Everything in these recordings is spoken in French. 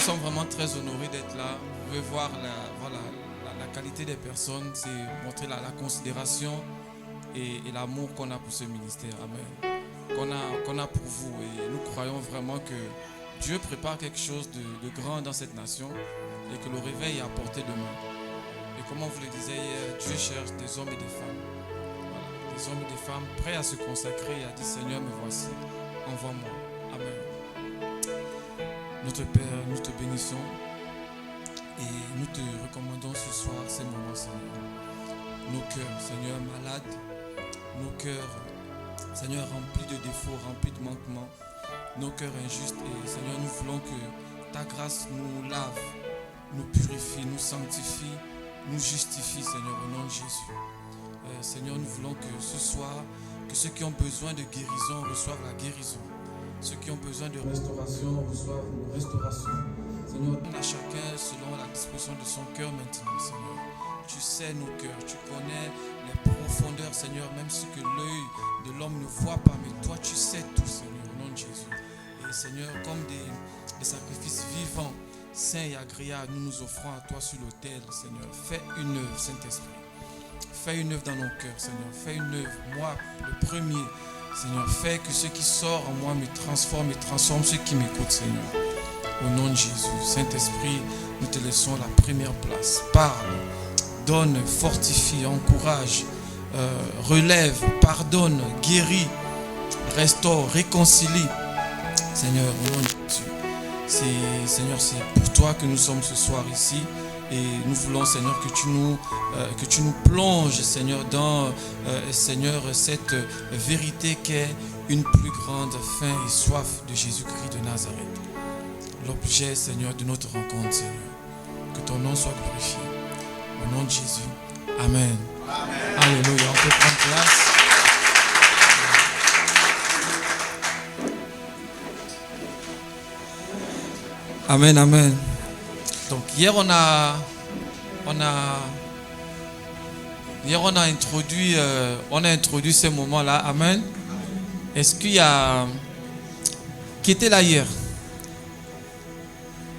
sommes vraiment très honorés d'être là. Vous pouvez voir la qualité des personnes, c'est montrer la considération et l'amour qu'on a pour ce ministère. Amen. Qu'on a pour vous. Et nous croyons vraiment que Dieu prépare quelque chose de grand dans cette nation et que le réveil est à portée de main. Et comme on vous le disait hier, Dieu cherche des hommes et des femmes. Voilà, des hommes et des femmes prêts à se consacrer et à dire Seigneur, me voici, envoie-moi. Amen. Notre Père, nous te bénissons et nous te recommandons ce soir ces moments, Seigneur. Nos cœurs, Seigneur, malades, nos cœurs, Seigneur, remplis de défauts, remplis de manquements, nos cœurs injustes. Et Seigneur, nous voulons que ta grâce nous lave, nous purifie, nous sanctifie, nous justifie, Seigneur, au nom de Jésus. Seigneur, nous voulons que ce soir, que ceux qui ont besoin de guérison reçoivent la guérison. Ceux qui ont besoin de restauration reçoivent la restauration. Seigneur, donne à chacun selon la disposition de son cœur maintenant, Seigneur. Tu sais nos cœurs, tu connais les profondeurs, Seigneur, même ce que l'œil de l'homme ne voit pas, mais toi tu sais tout, Seigneur, au nom de Jésus. Et Seigneur, comme des sacrifices vivants, saints et agréables, nous nous offrons à toi sur l'autel, Seigneur. Fais une œuvre, Saint-Esprit. Fais une œuvre dans nos cœurs, Seigneur. Fais une œuvre, moi, le premier. Seigneur, fais que ce qui sort en moi me transforme et transforme ceux qui m'écoutent, Seigneur. Au nom de Jésus, Saint-Esprit, nous te laissons la première place. Parle, donne, fortifie, encourage, relève, pardonne, guérit, restaure, réconcilie. Seigneur, au nom de Jésus, Seigneur, c'est pour toi que nous sommes ce soir ici. Et nous voulons, Seigneur, que tu nous plonges, Seigneur, dans, Seigneur, cette vérité qu'est une plus grande faim et soif de Jésus-Christ de Nazareth. L'objet, Seigneur, de notre rencontre, Seigneur. Que ton nom soit glorifié. Au nom de Jésus. Amen. Amen. Alléluia. On peut prendre place. Amen, amen. Donc hier on a introduit ces moments-là. Amen. Est-ce qu'il y a qui était là hier?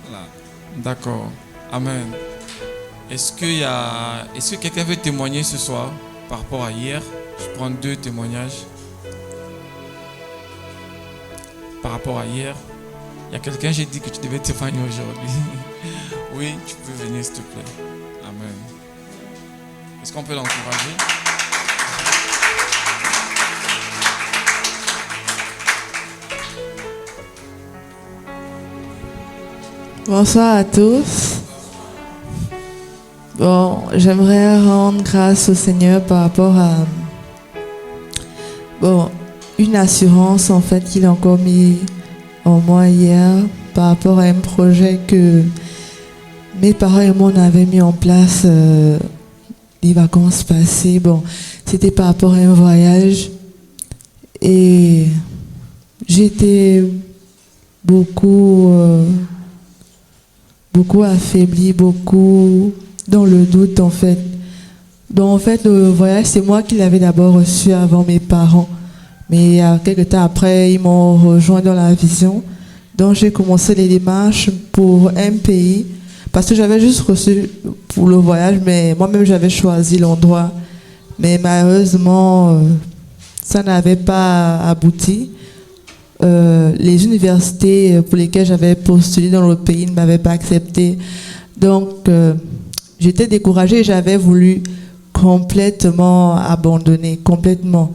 Voilà. D'accord. Amen. Est-ce que quelqu'un veut témoigner ce soir par rapport à hier? Je prends 2 témoignages par rapport à hier. Il y a quelqu'un, j'ai dit que tu devais témoigner aujourd'hui. Oui, tu peux venir s'il te plaît. Amen. Est-ce qu'on peut l'encourager? Bonsoir à tous. Bon, j'aimerais rendre grâce au Seigneur par rapport à une assurance en fait qu'il a encore mis en moi hier par rapport à un projet que mes parents et moi on avait mis en place les vacances passées. Bon, c'était par rapport à un voyage et j'étais beaucoup affaiblie, beaucoup dans le doute en fait. Donc en fait le voyage c'est moi qui l'avais d'abord reçu avant mes parents. Mais quelques temps après, ils m'ont rejoint dans la vision. Donc, j'ai commencé les démarches pour un pays. Parce que j'avais juste reçu pour le voyage, mais moi-même, j'avais choisi l'endroit. Mais malheureusement, ça n'avait pas abouti. Les universités pour lesquelles j'avais postulé dans le pays ne m'avaient pas accepté. Donc, j'étais découragée et j'avais voulu complètement abandonner, complètement.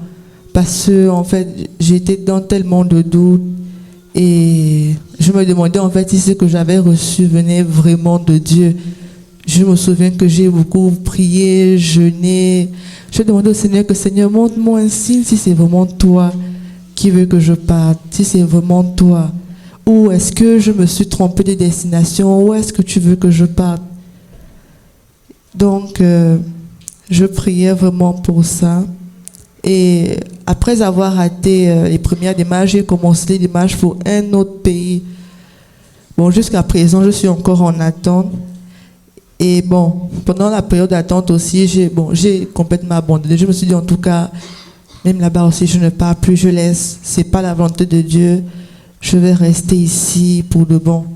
Parce que, en fait, j'étais dans tellement de doutes et je me demandais, en fait, si ce que j'avais reçu venait vraiment de Dieu. Je me souviens que j'ai beaucoup prié, jeûné. Je demandais au Seigneur que, Seigneur, montre-moi un signe si c'est vraiment toi qui veux que je parte, si c'est vraiment toi. Ou est-ce que je me suis trompée de destination, ou est-ce que tu veux que je parte? Donc, je priais vraiment pour ça. Et après avoir raté les premières démarches, j'ai commencé les démarches pour un autre pays. Bon, jusqu'à présent, je suis encore en attente. Et bon, pendant la période d'attente aussi, j'ai complètement abandonné. Je me suis dit, en tout cas, même là-bas aussi, je ne pars plus, je laisse. C'est pas la volonté de Dieu. Je vais rester ici pour de bon.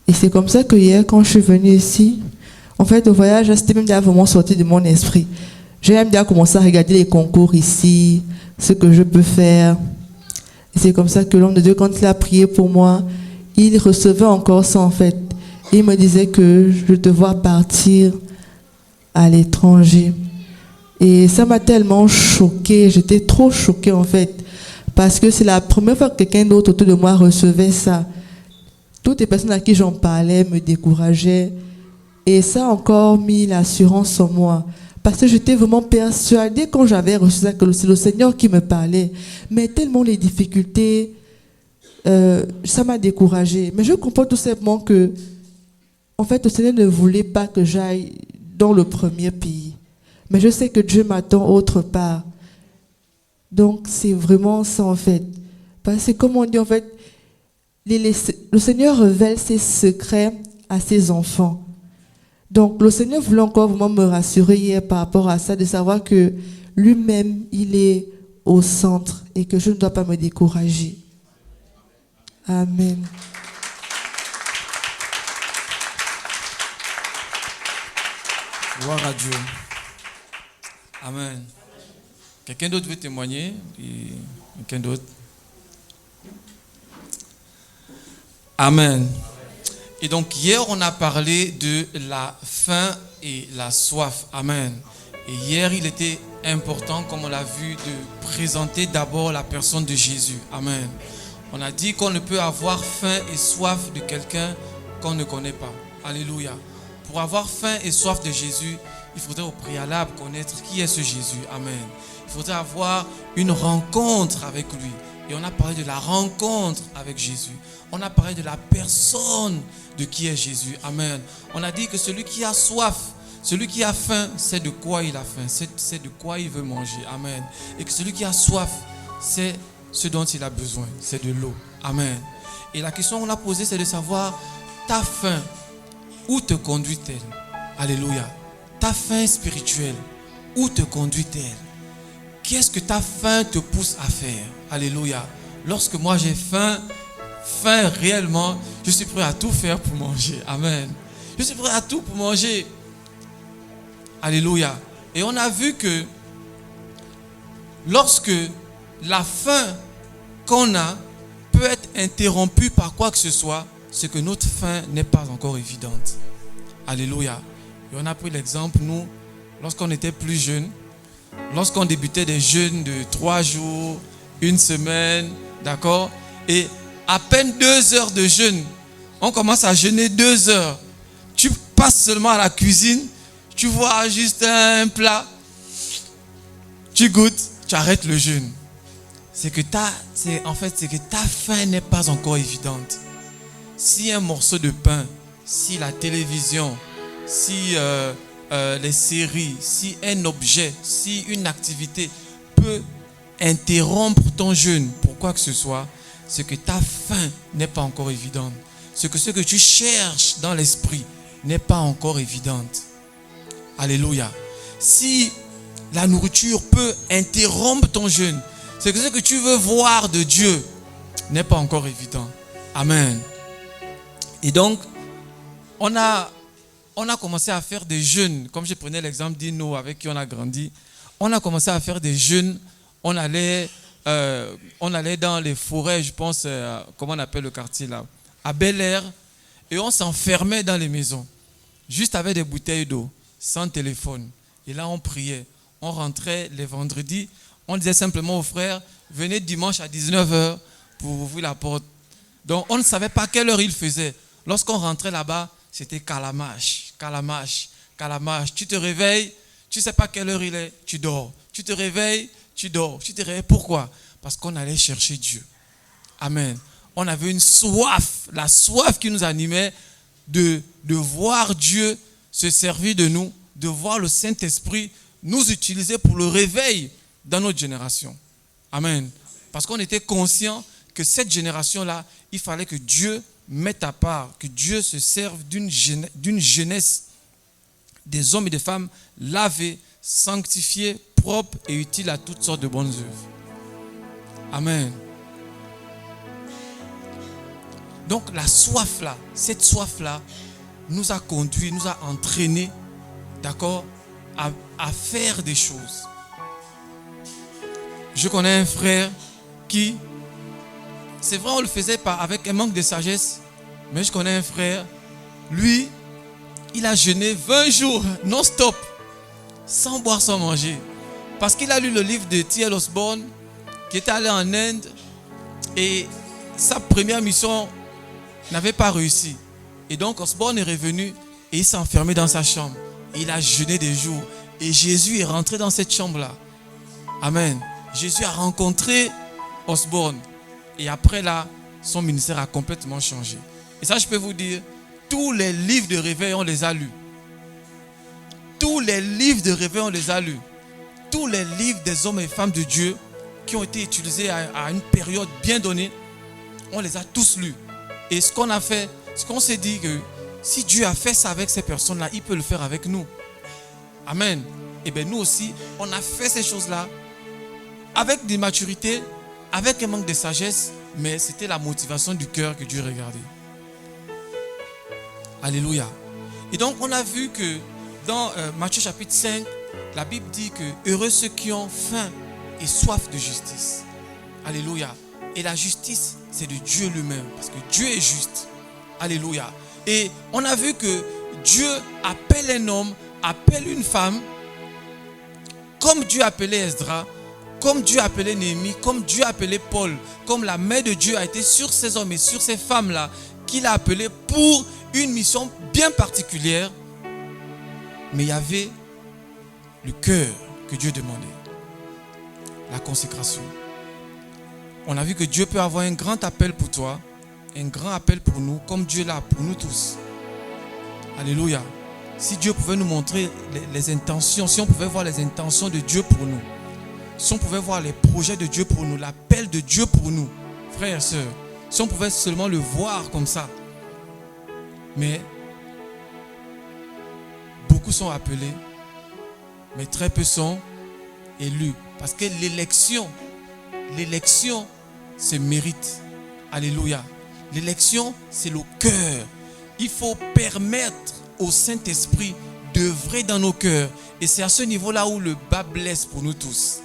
Et c'est comme ça que hier, quand je suis venue ici, en fait, le voyage, c'était même déjà vraiment sorti de mon esprit. J'ai même déjà commencé à regarder les concours ici, ce que je peux faire. Et c'est comme ça que l'homme de Dieu, quand il a prié pour moi, il recevait encore ça, en fait. Il me disait que je devais partir à l'étranger. Et ça m'a tellement choquée. J'étais trop choquée, en fait. Parce que c'est la première fois que quelqu'un d'autre autour de moi recevait ça. Toutes les personnes à qui j'en parlais me décourageaient. Et ça a encore mis l'assurance en moi. Parce que j'étais vraiment persuadée quand j'avais reçu ça que c'est le Seigneur qui me parlait. Mais tellement les difficultés, ça m'a découragée. Mais je comprends tout simplement que, en fait, le Seigneur ne voulait pas que j'aille dans le premier pays. Mais je sais que Dieu m'attend autre part. Donc, c'est vraiment ça, en fait. Parce que, comme on dit, en fait, le Seigneur révèle ses secrets à ses enfants. Donc, le Seigneur voulait encore vraiment me rassurer hier par rapport à ça, de savoir que lui-même, il est au centre et que je ne dois pas me décourager. Amen. Gloire à Dieu. Amen. Quelqu'un d'autre veut témoigner? Quelqu'un d'autre? Amen. Et donc hier, on a parlé de la faim et la soif. Amen. Et hier, il était important, comme on l'a vu, de présenter d'abord la personne de Jésus. Amen. On a dit qu'on ne peut avoir faim et soif de quelqu'un qu'on ne connaît pas. Alléluia. Pour avoir faim et soif de Jésus, il faudrait au préalable connaître qui est ce Jésus. Amen. Il faudrait avoir une rencontre avec lui. Et on a parlé de la rencontre avec Jésus. On a parlé de la personne de qui est Jésus. Amen. On a dit que celui qui a soif, celui qui a faim, c'est de quoi il a faim. C'est de quoi il veut manger. Amen. Et que celui qui a soif, c'est ce dont il a besoin. C'est de l'eau. Amen. Et la question qu'on a posée, c'est de savoir, ta faim, où te conduit-elle? Alléluia. Ta faim spirituelle, où te conduit-elle? Qu'est-ce que ta faim te pousse à faire? Alléluia. Lorsque moi j'ai faim réellement, je suis prêt à tout faire pour manger. Amen. Je suis prêt à tout pour manger. Alléluia. Et on a vu que lorsque la faim qu'on a peut être interrompue par quoi que ce soit, c'est que notre faim n'est pas encore évidente. Alléluia. Et on a pris l'exemple, nous, lorsqu'on était plus jeunes, lorsqu'on débutait des jeûnes de 3 jours, 1 semaine, d'accord? Et à peine 2 heures de jeûne, on commence à jeûner 2 heures. Tu passes seulement à la cuisine, tu vois juste un plat, tu goûtes, tu arrêtes le jeûne. C'est que ta faim n'est pas encore évidente. Si un morceau de pain, si la télévision, si les séries, si un objet, si une activité peut interrompre ton jeûne pour quoi que ce soit, c'est que ta faim n'est pas encore évidente. C'est que ce que tu cherches dans l'esprit n'est pas encore évidente. Alléluia. Si la nourriture peut interrompre ton jeûne, c'est que ce que tu veux voir de Dieu n'est pas encore évident. Amen. Et donc, on a commencé à faire des jeûnes, comme je prenais l'exemple d'Ino avec qui on a grandi. On a commencé à faire des jeûnes. On allait dans les forêts, je pense, comment on appelle le quartier là, à Bel-Air, et on s'enfermait dans les maisons, juste avec des bouteilles d'eau, sans téléphone. Et là, on priait. On rentrait les vendredis. On disait simplement aux frères, venez dimanche à 19h pour ouvrir la porte. Donc, on ne savait pas quelle heure il faisait. Lorsqu'on rentrait là-bas, c'était calamache. Tu te réveilles, tu ne sais pas quelle heure il est, tu dors. Tu te réveilles, tu dors. Tu te réveilles, pourquoi? Parce qu'on allait chercher Dieu. Amen. On avait une soif, la soif qui nous animait de voir Dieu se servir de nous, de voir le Saint-Esprit nous utiliser pour le réveil dans notre génération. Amen. Parce qu'on était conscient que cette génération-là, il fallait que Dieu mette à part, que Dieu se serve d'une jeunesse, des hommes et des femmes lavés, sanctifiés, propres et utiles à toutes sortes de bonnes œuvres. Amen. Donc la soif là, cette soif là, nous a conduit, nous a entraînés, d'accord, à faire des choses. Je connais un frère qui, c'est vrai, on le faisait pas avec un manque de sagesse, mais je connais un frère, lui, il a jeûné 20 jours non-stop, sans boire, sans manger, parce qu'il a lu le livre de T.L. Osborne, qui était allé en Inde, et sa première mission n'avait pas réussi. Et donc Osborne est revenu et il s'est enfermé dans sa chambre. Il a jeûné des jours. Et Jésus est rentré dans cette chambre-là. Amen. Jésus a rencontré Osborne. Et après là, son ministère a complètement changé. Et ça, je peux vous dire, tous les livres de réveil, on les a lus. Tous les livres de réveil, on les a lus. Tous les livres des hommes et femmes de Dieu qui ont été utilisés à une période bien donnée, on les a tous lus. Et ce qu'on a fait, ce qu'on s'est dit que si Dieu a fait ça avec ces personnes-là, il peut le faire avec nous. Amen. Et bien nous aussi, on a fait ces choses-là avec des maturités, avec un manque de sagesse, mais c'était la motivation du cœur que Dieu regardait. Alléluia. Et donc on a vu que dans Matthieu chapitre 5, la Bible dit que heureux ceux qui ont faim et soif de justice. Alléluia. Et la justice, c'est de Dieu lui-même, parce que Dieu est juste. Alléluia. Et on a vu que Dieu appelle un homme, appelle une femme, comme Dieu appelait Esdras, comme Dieu appelait Néhémie, comme Dieu appelait Paul, comme la main de Dieu a été sur ces hommes et sur ces femmes-là, qu'il a appelés pour une mission bien particulière. Mais il y avait le cœur que Dieu demandait, la consécration. On a vu que Dieu peut avoir un grand appel pour toi, un grand appel pour nous, comme Dieu l'a pour nous tous. Alléluia. Si Dieu pouvait nous montrer les intentions, si on pouvait voir les intentions de Dieu pour nous, si on pouvait voir les projets de Dieu pour nous, l'appel de Dieu pour nous, frères et sœurs, si on pouvait seulement le voir comme ça. Mais beaucoup sont appelés, mais très peu sont élus. Parce que l'élection se mérite. Alléluia. L'élection, c'est le cœur. Il faut permettre au Saint-Esprit d'œuvrer dans nos cœurs. Et c'est à ce niveau-là où le bas blesse pour nous tous.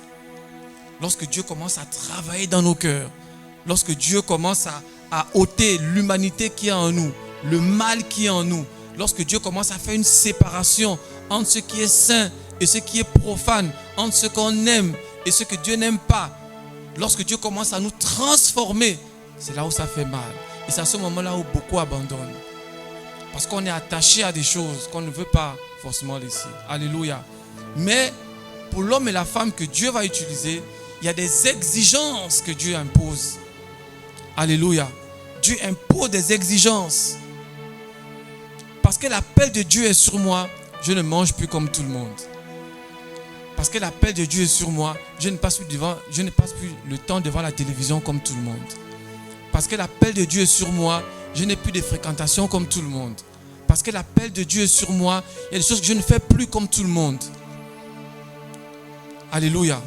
Lorsque Dieu commence à travailler dans nos cœurs, lorsque Dieu commence à ôter l'humanité qui est en nous, le mal qui est en nous, lorsque Dieu commence à faire une séparation entre ce qui est saint et ce qui est profane, entre ce qu'on aime et ce que Dieu n'aime pas, lorsque Dieu commence à nous transformer, c'est là où ça fait mal. Et c'est à ce moment-là où beaucoup abandonnent. Parce qu'on est attaché à des choses qu'on ne veut pas forcément laisser. Alléluia. Mais pour l'homme et la femme que Dieu va utiliser, il y a des exigences que Dieu impose. Alléluia. Dieu impose des exigences. Parce que l'appel de Dieu est sur moi, je ne mange plus comme tout le monde. Parce que l'appel de Dieu est sur moi, je ne passe plus le temps devant la télévision comme tout le monde. Parce que l'appel de Dieu est sur moi, je n'ai plus de fréquentation comme tout le monde. Parce que l'appel de Dieu est sur moi, il y a des choses que je ne fais plus comme tout le monde. Alléluia.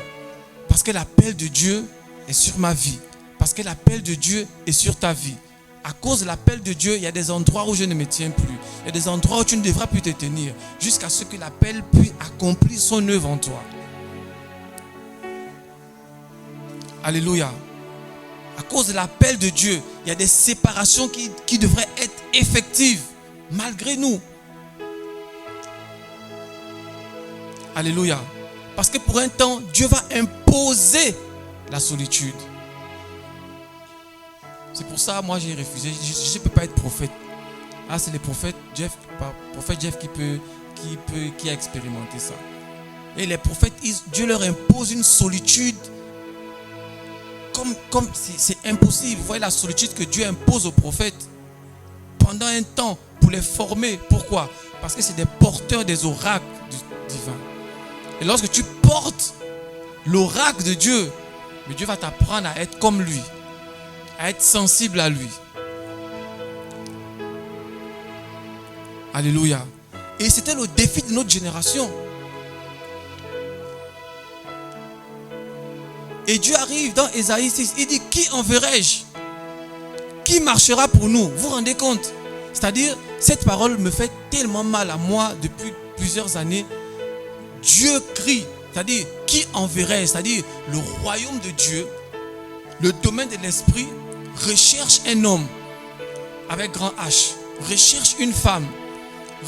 Parce que l'appel de Dieu est sur ma vie. Parce que l'appel de Dieu est sur ta vie. À cause de l'appel de Dieu, il y a des endroits où je ne me tiens plus. Il y a des endroits où tu ne devras plus te tenir. Jusqu'à ce que l'appel puisse accomplir son œuvre en toi. Alléluia. À cause de l'appel de Dieu, il y a des séparations qui devraient être effectives, malgré nous. Alléluia. Parce que pour un temps, Dieu va imposer la solitude. C'est pour ça, moi, j'ai refusé. Je ne peux pas être prophète. Ah, c'est le prophète Jeff qui a expérimenté ça. Et les prophètes, Dieu leur impose une solitude. Comme c'est impossible. Vous voyez la solitude que Dieu impose aux prophètes pendant un temps pour les former. Pourquoi? Parce que c'est des porteurs des oracles divins. Et lorsque tu portes l'oracle de Dieu, Dieu va t'apprendre à être comme lui, à être sensible à lui. Alléluia. Et c'était le défi de notre génération. Et Dieu arrive dans Ésaïe 6, il dit: qui enverrai-je? qui marchera pour nous? Vous vous rendez compte? C'est-à-dire, cette parole me fait tellement mal à moi depuis plusieurs années. Dieu crie, c'est-à-dire, qui enverrai? C'est-à-dire, le royaume de Dieu, le domaine de l'esprit, recherche un homme avec grand H, recherche une femme,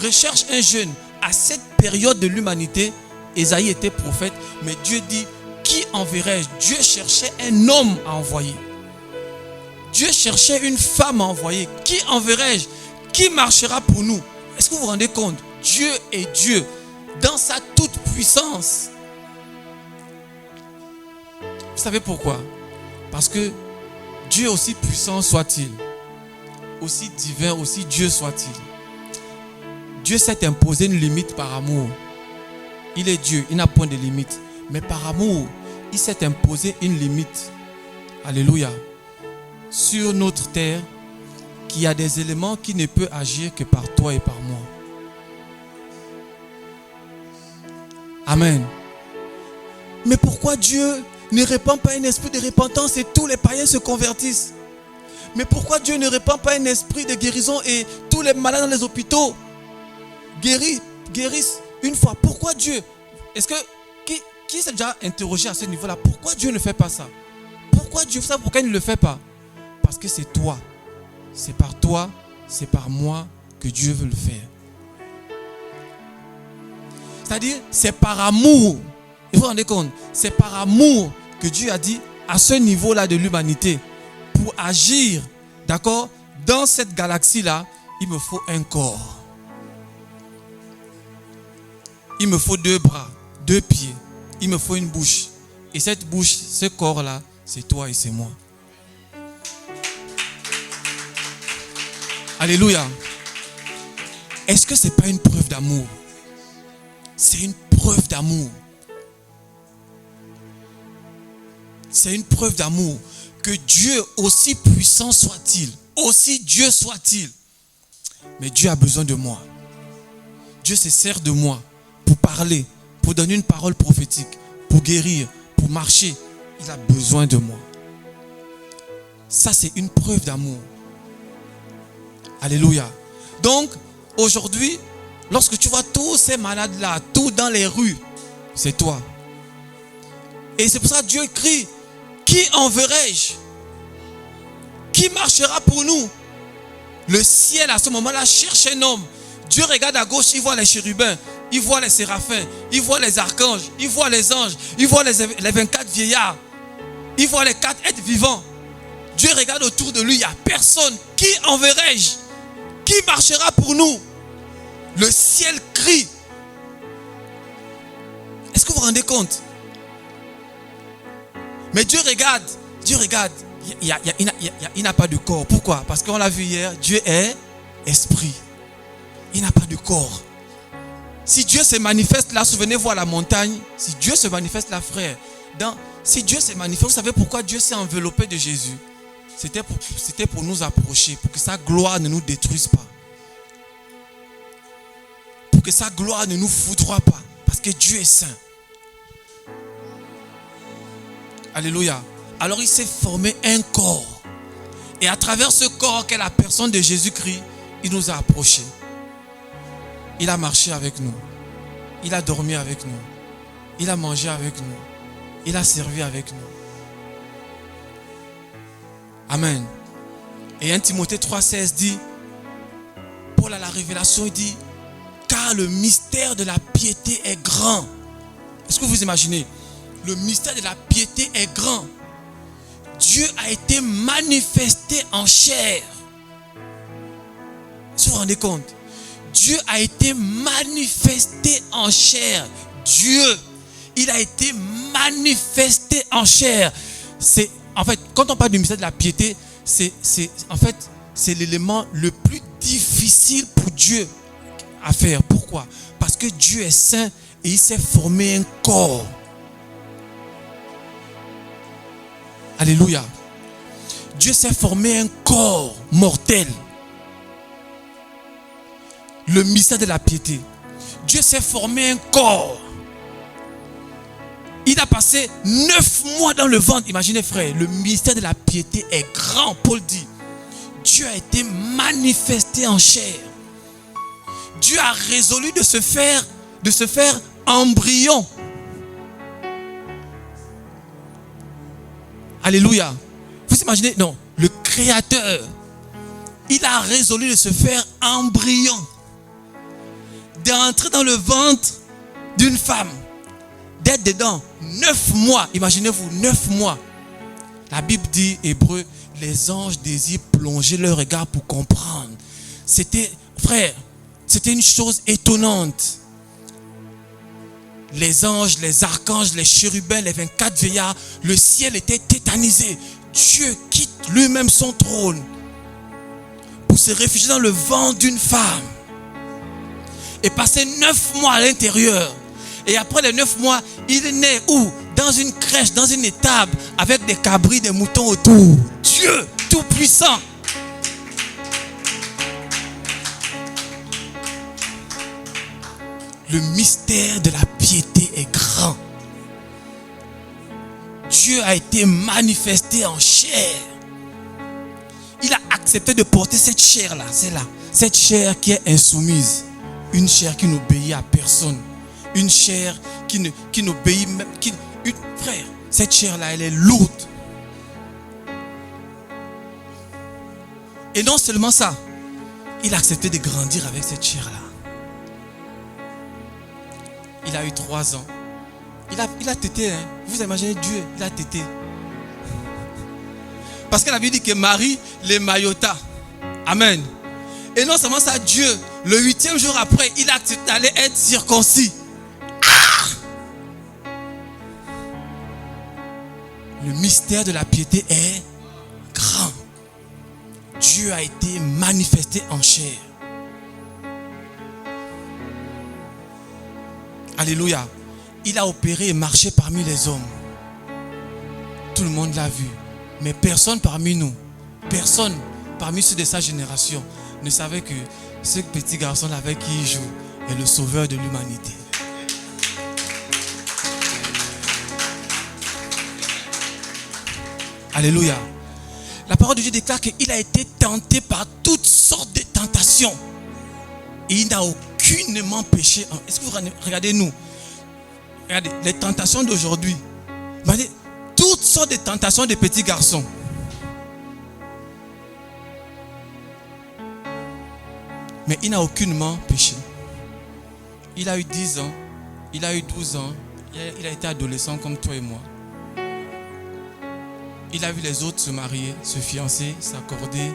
recherche un jeune. À cette période de l'humanité, Ésaïe était prophète, mais Dieu dit, qui enverrai-je? Dieu cherchait un homme à envoyer. Dieu cherchait une femme à envoyer. Qui enverrai-je? Qui marchera pour nous? Est-ce que vous vous rendez compte? Dieu est Dieu dans sa toute puissance. Vous savez pourquoi? Parce que Dieu, aussi puissant soit-il, aussi divin, aussi Dieu soit-il, Dieu s'est imposé une limite par amour. Il est Dieu, il n'a point de limite. Mais par amour, il s'est imposé une limite. Alléluia. Sur notre terre, qu'il y a des éléments qui ne peuvent agir que par toi et par moi. Amen. Mais pourquoi Dieu ne répand pas un esprit de repentance et tous les païens se convertissent? Mais pourquoi Dieu ne répand pas un esprit de guérison et tous les malades dans les hôpitaux guérissent une fois? Pourquoi Dieu? Est-ce que qui s'est déjà interrogé à ce niveau-là? Pourquoi Dieu ne fait pas ça? Pourquoi Dieu? Vous savez pourquoi il ne le fait pas? Parce que c'est toi. C'est par toi, c'est par moi que Dieu veut le faire. C'est-à-dire, c'est par amour. Il faut vous rendre compte, c'est par amour que Dieu a dit à ce niveau-là de l'humanité, pour agir, d'accord, dans cette galaxie-là, il me faut un corps. Il me faut 2 bras, 2 pieds. Il me faut une bouche. Et cette bouche, ce corps-là, c'est toi et c'est moi. Alléluia. Est-ce que ce n'est pas une preuve d'amour? C'est une preuve d'amour. C'est une preuve d'amour. Que Dieu, aussi puissant soit-il, aussi Dieu soit-il, mais Dieu a besoin de moi. Dieu se sert de moi pour parler, pour donner une parole prophétique, pour guérir, pour marcher. Il a besoin de moi. Ça, c'est une preuve d'amour. Alléluia. Donc, aujourd'hui, lorsque tu vois tous ces malades-là, tout dans les rues, c'est toi. Et c'est pour ça que Dieu crie, qui enverrai-je? Qui marchera pour nous? Le ciel à ce moment-là cherche un homme. Dieu regarde à gauche, il voit les chérubins, il voit les séraphins, il voit les archanges, il voit les anges, il voit les 24 vieillards, il voit les 4 êtres vivants. Dieu regarde autour de lui, il n'y a personne. Qui enverrai-je? Qui marchera pour nous? Le ciel crie. Est-ce que vous vous rendez compte? Mais Dieu regarde, il n'a pas de corps. Pourquoi? Parce qu'on l'a vu hier, Dieu est esprit. Il n'a pas de corps. Si Dieu se manifeste là, souvenez-vous à la montagne, si Dieu se manifeste là, frère, si Dieu se manifeste, vous savez pourquoi Dieu s'est enveloppé de Jésus? C'était pour nous approcher, pour que sa gloire ne nous détruise pas. Pour que sa gloire ne nous foudroie pas. Parce que Dieu est saint. Alléluia. Alors il s'est formé un corps. Et à travers ce corps qu'est la personne de Jésus-Christ, il nous a approchés. Il a marché avec nous. Il a dormi avec nous. Il a mangé avec nous. Il a servi avec nous. Amen. Et 1 Timothée 3,16 dit, Paul à la révélation, il dit, car le mystère de la piété est grand. Est-ce que vous imaginez? Le mystère de la piété est grand. Dieu a été manifesté en chair. Est-ce que vous vous rendez compte? Dieu a été manifesté en chair. Dieu, il a été manifesté en chair. En fait, quand on parle du mystère de la piété, c'est l'élément le plus difficile pour Dieu à faire. Pourquoi? Parce que Dieu est saint et il s'est formé un corps. Alléluia. Dieu s'est formé un corps mortel. Le mystère de la piété. Dieu s'est formé un corps. Il a passé 9 mois dans le ventre. Imaginez frère, le mystère de la piété est grand. Paul dit, Dieu a été manifesté en chair. Dieu a résolu de se faire embryon. Alléluia. Vous imaginez, non, le Créateur, il a résolu de se faire embryon, d'entrer dans le ventre d'une femme, d'être dedans 9 mois. Imaginez-vous, 9 mois. La Bible dit, Hébreu, les anges désirent plonger leur regard pour comprendre. C'était, frère, c'était une chose étonnante. Les anges, les archanges, les chérubins, les 24 vieillards, le ciel était tétanisé. Dieu quitte lui-même son trône pour se réfugier dans le ventre d'une femme et passer 9 mois à l'intérieur. Et après les 9 mois, il naît où? Dans une crèche, dans une étable, avec des cabris, des moutons autour. Dieu tout-puissant. Le mystère de la piété est grand. Dieu a été manifesté en chair. Il a accepté de porter cette chair-là, c'est là. Cette chair qui est insoumise. Une chair qui n'obéit à personne. Une chair qui n'obéit même... frère, cette chair-là, elle est lourde. Et non seulement ça, il a accepté de grandir avec cette chair-là. Il a eu 3 ans. Il a tété. Hein. Vous imaginez Dieu, il a tété. Parce qu'elle avait dit que Marie les maillota. Amen. Et non seulement ça, Dieu, le 8e jour après, il a accepté d'aller être circoncis. Le mystère de la piété est grand. Dieu a été manifesté en chair. Alléluia. Il a opéré et marché parmi les hommes. Tout le monde l'a vu. Mais personne parmi nous, personne parmi ceux de sa génération ne savait que ce petit garçon avec qui il joue est le sauveur de l'humanité. Alléluia. La parole de Dieu déclare qu'il a été tenté par toutes sortes de tentations. Et il n'a aucunement péché. Est-ce que vous regardez nous? Regardez, les tentations d'aujourd'hui. Toutes sortes de tentations de petits garçons. Mais il n'a aucunement péché. Il a eu 10 ans. Il a eu 12 ans. Il a été adolescent comme toi et moi. Il a vu les autres se marier, se fiancer, s'accorder,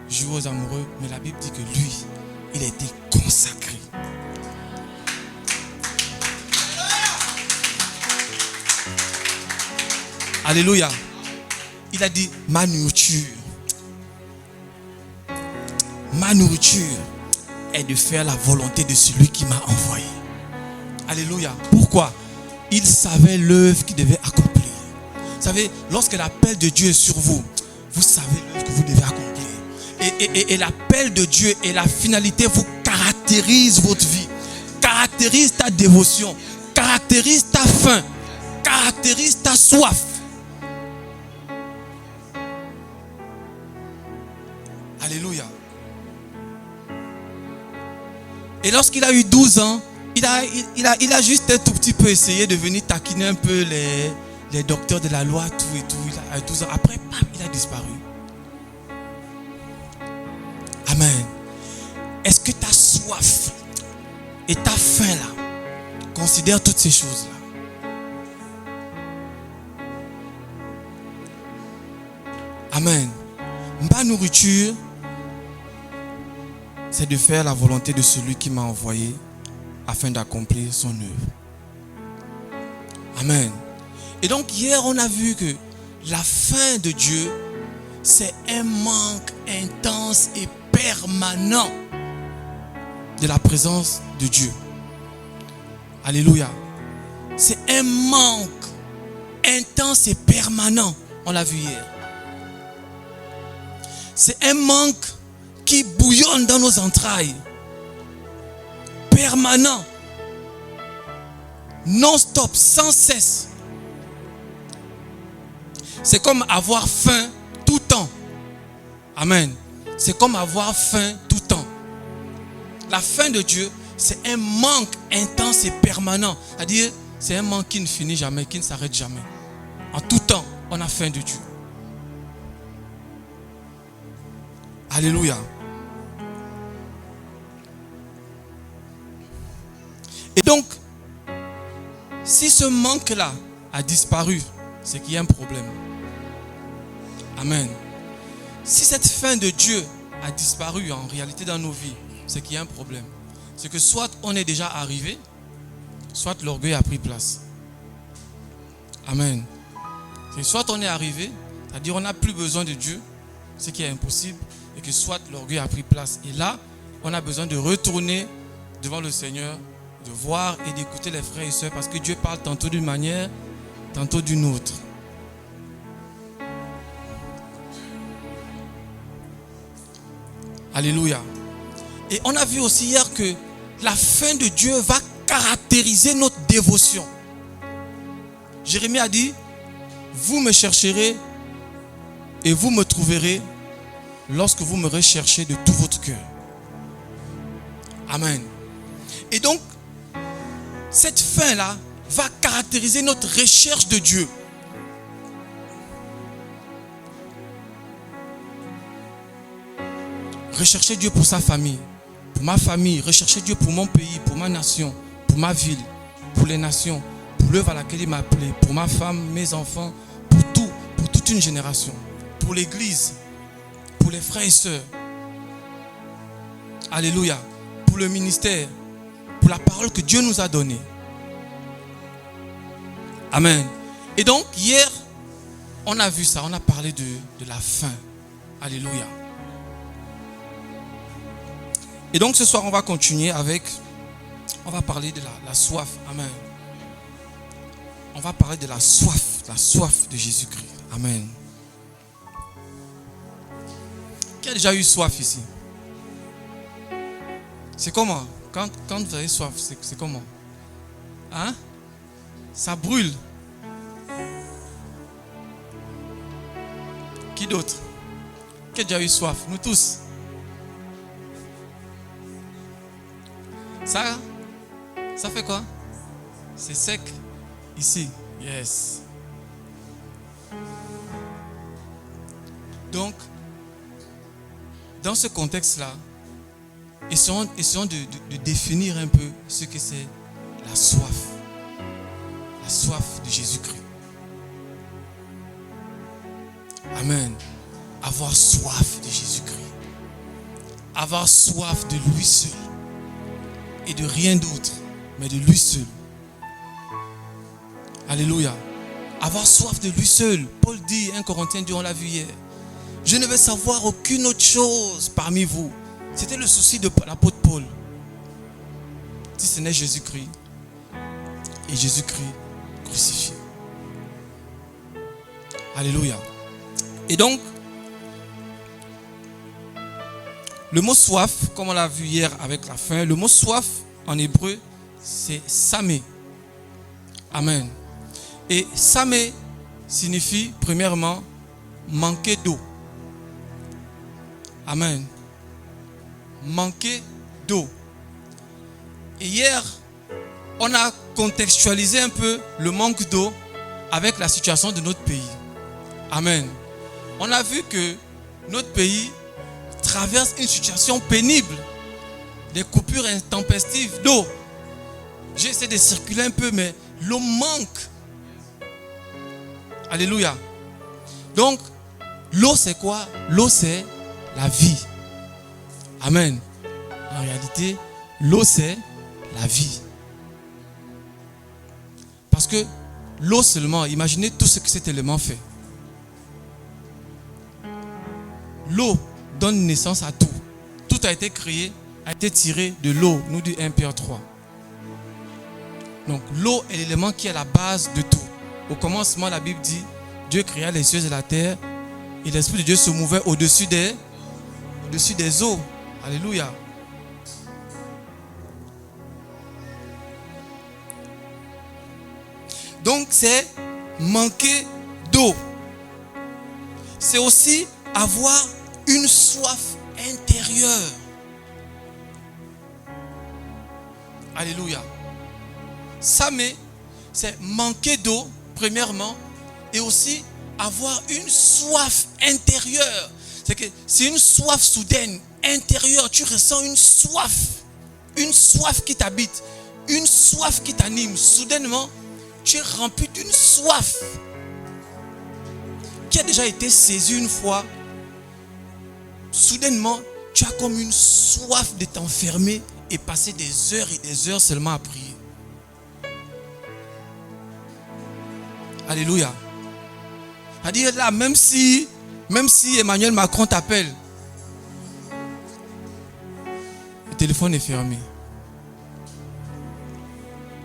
jouer aux amoureux. Mais la Bible dit que lui, il a été consacré. Alléluia. Il a dit, ma nourriture est de faire la volonté de celui qui m'a envoyé. Alléluia. Pourquoi? Il savait l'œuvre qu'il devait accomplir. Vous savez, lorsque l'appel de Dieu est sur vous, vous savez l'œuvre que vous devez accomplir. Et l'appel de Dieu et la finalité vous caractérisent votre vie, caractérisent ta dévotion, caractérisent ta faim, caractérisent ta soif. Alléluia. Et lorsqu'il a eu 12 ans, il a juste un tout petit peu essayé de venir taquiner un peu les docteurs de la loi, tout et tout. Il a 12 ans. Après, bam, il a disparu. Amen. Est-ce que ta soif et ta faim là considèrent toutes ces choses-là? Amen. Ma nourriture, c'est de faire la volonté de celui qui m'a envoyé afin d'accomplir son œuvre. Amen. Et donc hier on a vu que la faim de Dieu, c'est un manque intense et permanent de la présence de Dieu. Alléluia. C'est un manque intense et permanent. On l'a vu hier. C'est un manque qui bouillonne dans nos entrailles. Permanent. Non-stop, sans cesse. C'est comme avoir faim tout le temps. Amen. c'est comme avoir faim tout le temps. La faim de Dieu, c'est un manque intense et permanent. C'est-à-dire, c'est un manque qui ne finit jamais, qui ne s'arrête jamais. En tout temps, on a faim de Dieu. Alléluia. Et donc, si ce manque-là a disparu, c'est qu'il y a un problème. Amen. Si cette faim de Dieu a disparu en réalité dans nos vies, c'est qu'il y a un problème. C'est que soit on est déjà arrivé, soit l'orgueil a pris place. Amen. C'est soit on est arrivé, c'est-à-dire on n'a plus besoin de Dieu, ce qui est impossible, et que soit l'orgueil a pris place. Et là, on a besoin de retourner devant le Seigneur, de voir et d'écouter les frères et sœurs, parce que Dieu parle tantôt d'une manière, tantôt d'une autre. Alléluia. Et on a vu aussi hier que la faim de Dieu va caractériser notre dévotion. Jérémie a dit, vous me chercherez et vous me trouverez lorsque vous me recherchez de tout votre cœur. Amen. Et donc, cette faim-là va caractériser notre recherche de Dieu. Rechercher Dieu pour sa famille, pour ma famille, rechercher Dieu pour mon pays, pour ma nation, pour ma ville, pour les nations, pour l'œuvre à laquelle il m'a appelé, pour ma femme, mes enfants, pour tout, pour toute une génération, pour l'église, pour les frères et sœurs. Alléluia. Pour le ministère, pour la parole que Dieu nous a donnée. Amen. Et donc, hier, on a vu ça, on a parlé de la faim. Alléluia. Et donc, ce soir, on va continuer avec, on va parler de la soif. Amen. On va parler de la soif de Jésus-Christ. Amen. Qui a déjà eu soif ici? C'est comment? Quand vous avez soif, c'est comment? Hein? Ça brûle. Qui d'autre? Qui a déjà eu soif? Nous tous. Ça fait quoi? C'est sec. Ici. Yes. Donc, dans ce contexte-là, essayons de définir un peu ce que c'est la soif. La soif de Jésus-Christ. Amen. Avoir soif de Jésus-Christ. Avoir soif de lui seul. Et de rien d'autre, mais de lui seul. Alléluia. Avoir soif de lui seul. Paul dit, 1 Corinthiens 2, on l'a vu hier. Je ne veux savoir aucune autre chose parmi vous. C'était le souci de l'apôtre Paul. Si ce n'est Jésus-Christ et Jésus-Christ crucifié. Alléluia. Et donc, le mot soif, comme on l'a vu hier avec la faim, le mot soif en hébreu, c'est samé. Amen. Et samé signifie premièrement manquer d'eau. Amen. Manquer d'eau. Et hier, on a contextualisé un peu le manque d'eau avec la situation de notre pays. Amen. On a vu que notre pays traverse une situation pénible. Des coupures intempestives d'eau. J'essaie de circuler un peu, mais l'eau manque. Alléluia. Donc, l'eau c'est quoi? L'eau c'est la vie. Amen. En réalité, l'eau c'est la vie. Parce que l'eau seulement, imaginez tout ce que cet élément fait. L'eau donne naissance à tout. Tout a été créé, a été tiré de l'eau, nous dit 1 Pierre 3. Donc l'eau est l'élément qui est la base de tout. Au commencement, la Bible dit, Dieu créa les cieux et la terre, et l'Esprit de Dieu se mouvait au-dessus des eaux. Alléluia. Donc c'est manquer d'eau. C'est aussi avoir une soif intérieur. Alléluia. Ça, mais c'est manquer d'eau, premièrement, et aussi avoir une soif intérieure. C'est une soif soudaine, intérieure. Tu ressens une soif qui t'habite, une soif qui t'anime. Soudainement, tu es rempli d'une soif qui a déjà été saisie une fois. Soudainement, tu as comme une soif de t'enfermer et passer des heures et des heures seulement à prier. Alléluia. C'est-à-dire là, même si Emmanuel Macron t'appelle, le téléphone est fermé.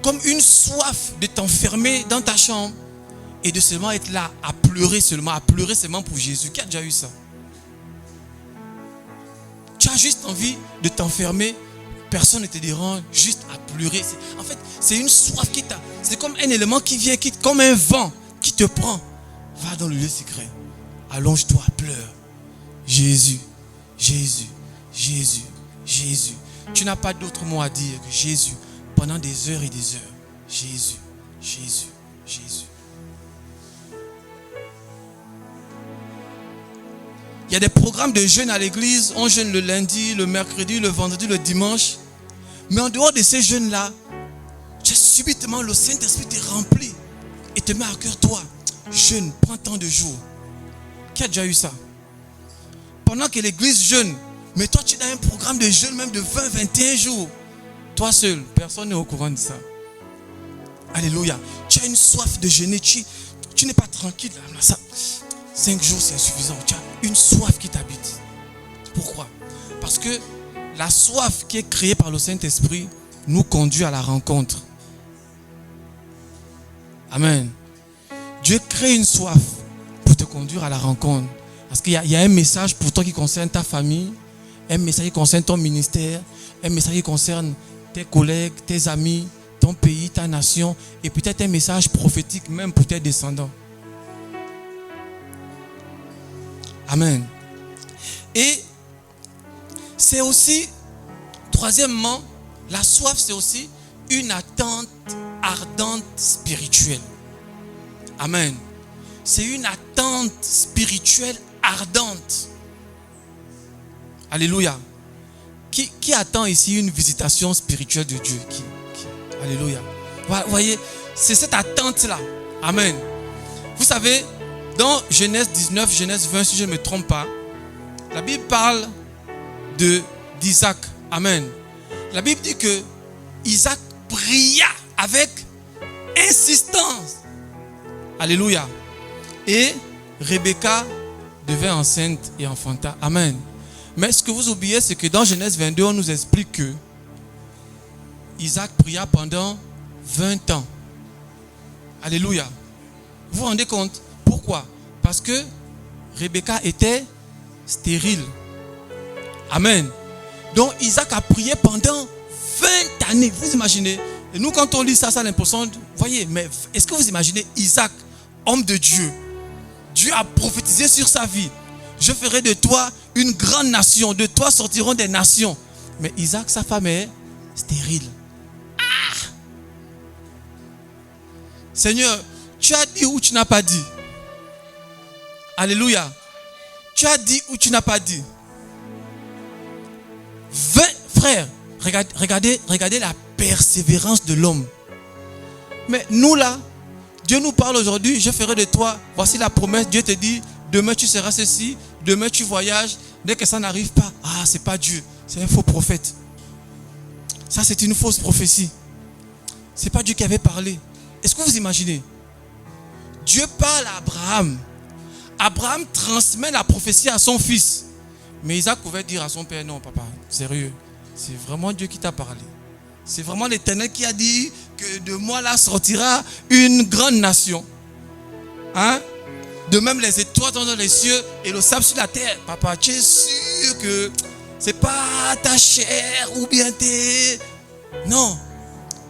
Comme une soif de t'enfermer dans ta chambre et de seulement être là à pleurer seulement pour Jésus. Qui a déjà eu ça? Tu as juste envie de t'enfermer, personne ne te dérange, juste à pleurer. En fait, c'est une soif qui t'a. C'est comme un élément qui vient, comme un vent qui te prend. Va dans le lieu secret. Allonge-toi, pleure. Jésus, Jésus, Jésus, Jésus. Tu n'as pas d'autre mot à dire que Jésus pendant des heures et des heures. Jésus, Jésus, Jésus. Il y a des programmes de jeûne à l'église. On jeûne le lundi, le mercredi, le vendredi, le dimanche. Mais en dehors de ces jeûnes-là, subitement le Saint-Esprit te remplit et te met à cœur, toi, jeûne, prends tant de jours. Qui a déjà eu ça? Pendant que l'église jeûne, mais toi tu es dans un programme de jeûne même de 20-21 jours. Toi seul, personne n'est au courant de ça. Alléluia. Tu as une soif de jeûner, tu n'es pas tranquille. Ça, 5 jours c'est insuffisant. Tu as une soif qui t'habite. Pourquoi? Parce que la soif qui est créée par le Saint-Esprit nous conduit à la rencontre. Amen. Dieu crée une soif pour te conduire à la rencontre. Parce qu'il y a un message pour toi qui concerne ta famille, un message qui concerne ton ministère, un message qui concerne tes collègues, tes amis, ton pays, ta nation, et peut-être un message prophétique même pour tes descendants. Amen. Et c'est aussi, troisièmement, la soif, c'est aussi une attente ardente spirituelle. Amen. C'est une attente spirituelle ardente. Alléluia. Qui attend ici une visitation spirituelle de Dieu? Alléluia. Vous voyez, c'est cette attente-là. Amen. Vous savez, dans Genèse 19, Genèse 20, si je ne me trompe pas, la Bible parle d'Isaac. Amen. La Bible dit que Isaac pria avec insistance. Alléluia. Et Rebecca devint enceinte et enfanta. Amen. Mais ce que vous oubliez, c'est que dans Genèse 22, on nous explique que Isaac pria pendant 20 ans. Alléluia. Vous vous rendez compte? Pourquoi? Parce que Rebecca était stérile. Amen. Donc Isaac a prié pendant 20 années. Vous imaginez? Et nous, quand on lit ça, ça a l'impression de... Voyez, mais est-ce que vous imaginez Isaac, homme de Dieu? Dieu a prophétisé sur sa vie. Je ferai de toi une grande nation. De toi sortiront des nations. Mais Isaac, sa femme est stérile. Ah! Seigneur, tu as dit ou tu n'as pas dit? Alléluia. Tu as dit ou tu n'as pas dit? 20 frères, regardez la persévérance de l'homme. Mais nous là, Dieu nous parle aujourd'hui, je ferai de toi, voici la promesse, Dieu te dit, demain tu seras ceci, demain tu voyages, dès que ça n'arrive pas, c'est pas Dieu, c'est un faux prophète. Ça c'est une fausse prophétie. C'est pas Dieu qui avait parlé. Est-ce que vous imaginez? Dieu parle à Abraham. Abraham transmet la prophétie à son fils. Mais Isaac pouvait dire à son père, non papa, sérieux, c'est vraiment Dieu qui t'a parlé. C'est vraiment l'Éternel qui a dit que de moi là sortira une grande nation. Hein? De même les étoiles dans les cieux et le sable sur la terre. Papa, tu es sûr que c'est pas ta chair ou bien tes... Non.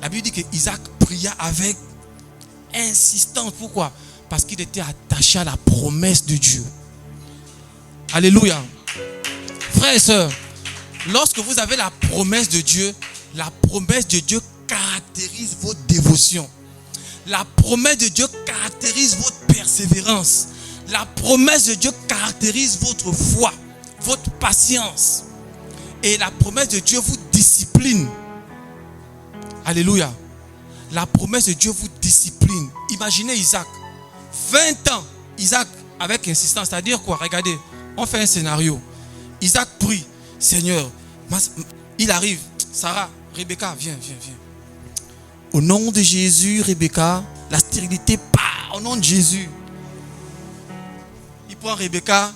La Bible dit que Isaac pria avec insistance. Pourquoi? Parce qu'il était attaché à la promesse de Dieu. Alléluia. Frères et sœurs, lorsque vous avez la promesse de Dieu caractérise votre dévotion. La promesse de Dieu caractérise votre persévérance. La promesse de Dieu caractérise votre foi, votre patience. Et la promesse de Dieu vous discipline. Alléluia. La promesse de Dieu vous discipline. Imaginez Isaac. 20 ans, Isaac avec insistance. C'est-à-dire quoi? Regardez, on fait un scénario. Isaac prie. Seigneur, il arrive. Sarah, Rebecca, viens. Au nom de Jésus, Rebecca, la stérilité part. Au nom de Jésus. Il prend Rebecca.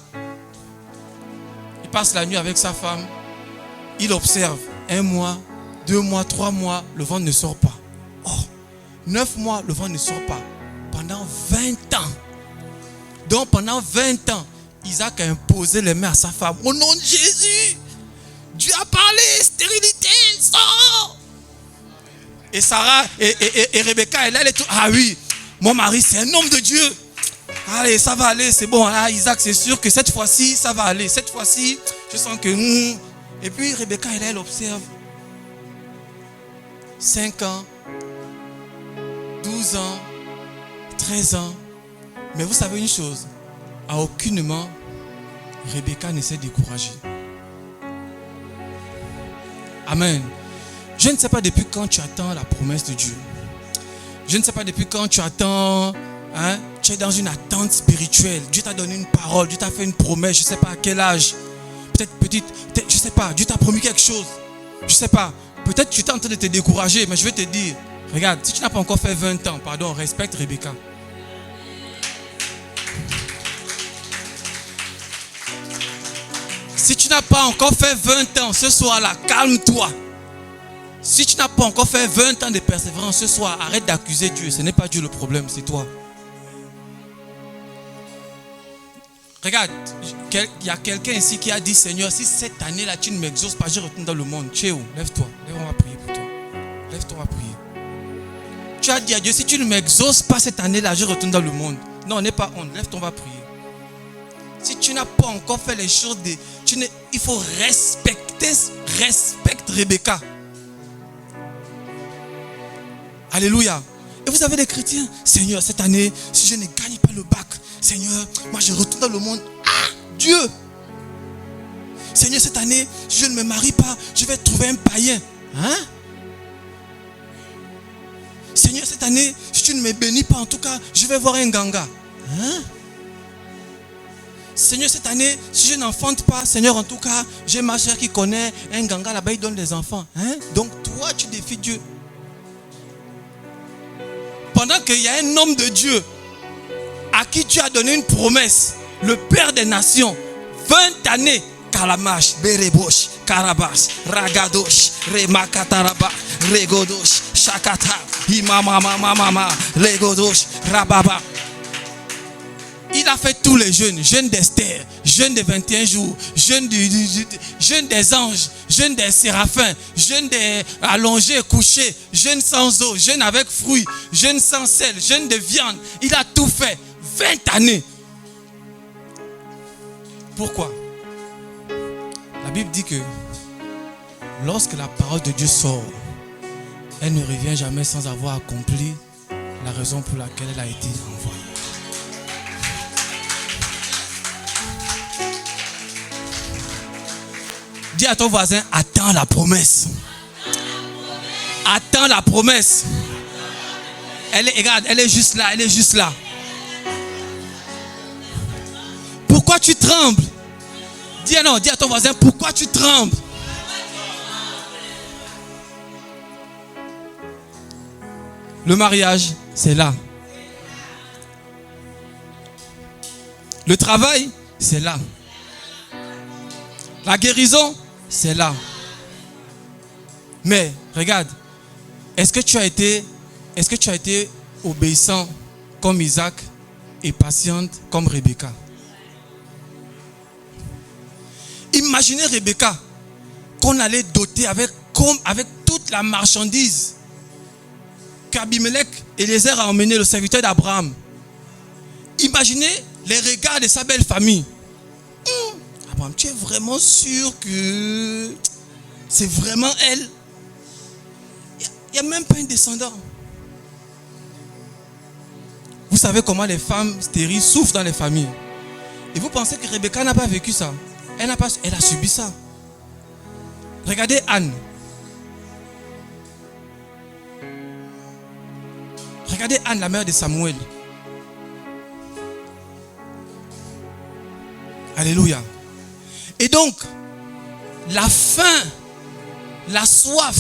Il passe la nuit avec sa femme. Il observe 1 mois, 2 mois, 3 mois, le vent ne sort pas. Oh, 9 mois, le vent ne sort pas. Pendant 20 ans. Donc pendant 20 ans, Isaac a imposé les mains à sa femme. Au nom de Jésus, Dieu a parlé, stérilité, sort. Et Sarah et Rebecca, elle est tout. Ah oui, mon mari, c'est un homme de Dieu. Allez, ça va aller, c'est bon. Ah, Isaac, c'est sûr que cette fois-ci, ça va aller. Cette fois-ci, je sens que... Et puis Rebecca, elle observe 5 ans, 12 ans, 13 ans. Mais vous savez une chose, à aucun moment, Rebecca ne s'est découragée. Amen. Je ne sais pas depuis quand tu attends la promesse de Dieu. Je ne sais pas depuis quand tu attends, tu es dans une attente spirituelle. Dieu t'a donné une parole, Dieu t'a fait une promesse, je ne sais pas à quel âge. Peut-être petite, je ne sais pas, Dieu t'a promis quelque chose. Je ne sais pas, peut-être tu es en train de te décourager, mais je vais te dire, regarde, si tu n'as pas encore fait 20 ans, pardon, respecte Rebecca. Si tu n'as pas encore fait 20 ans, ce soir-là, calme-toi. Si tu n'as pas encore fait 20 ans de persévérance ce soir, arrête d'accuser Dieu. Ce n'est pas Dieu le problème, c'est toi. Regarde, il y a quelqu'un ici qui a dit, Seigneur, si cette année-là, tu ne m'exauces pas, je retourne dans le monde. Tu es où? Lève-toi. On va prier pour toi. Lève-toi, on va prier. Tu as dit à Dieu, si tu ne m'exauces pas cette année-là, je retourne dans le monde. Non, on n'est pas honte. Lève-toi, on va prier. Si tu n'as pas encore fait les choses, il faut respecte Rebecca. Alléluia. Et vous avez des chrétiens, Seigneur, cette année, si je ne gagne pas le bac, Seigneur, moi je retourne dans le monde. Ah, Dieu. Seigneur, cette année, si je ne me marie pas, je vais trouver un païen. Seigneur, cette année, si tu ne me bénis pas, en tout cas, je vais voir un ganga. Seigneur, cette année, si je n'enfante pas, Seigneur, en tout cas, j'ai ma soeur qui connaît un ganga là-bas, il donne des enfants. Donc toi, tu défies Dieu. Pendant qu'il y a un homme de Dieu à qui tu as donné une promesse, le Père des nations, 20 années, Kalamash, Berebosh, Karabash, Ragadosh, Remakataraba, Regodosh, Shakata, Imamamamama, Regodosh, Rababa. Il a fait tous les jeûnes d'Esther, jeûne de 21 jours, jeûne des anges, jeûne des séraphins, jeûne des allongés, couchés, jeûne sans eau, jeûne avec fruits, jeûne sans sel, jeûne de viande. Il a tout fait. 20 années. Pourquoi? La Bible dit que lorsque la parole de Dieu sort, elle ne revient jamais sans avoir accompli la raison pour laquelle elle a été envoyée. Dis à ton voisin, attends la promesse. Attends la promesse. Regarde, elle est juste là, elle est juste là. Pourquoi tu trembles? Dis à ton voisin, pourquoi tu trembles? Le mariage, c'est là. Le travail, c'est là. La guérison, c'est là. Mais regarde, est-ce que tu as été obéissant comme Isaac et patiente comme Rebecca? Imaginez Rebecca qu'on allait doter avec toute la marchandise qu'Abimelech et Eliezer a emmené, le serviteur d'Abraham. Imaginez les regards de sa belle famille. Abraham, tu es vraiment sûr que c'est vraiment elle. Il n'y a même pas un descendant. Vous savez comment les femmes stériles souffrent dans les familles. Et vous pensez que Rebecca n'a pas vécu ça? Elle a subi ça. Regardez Anne. Regardez Anne, la mère de Samuel. Alléluia. Et donc, la faim, la soif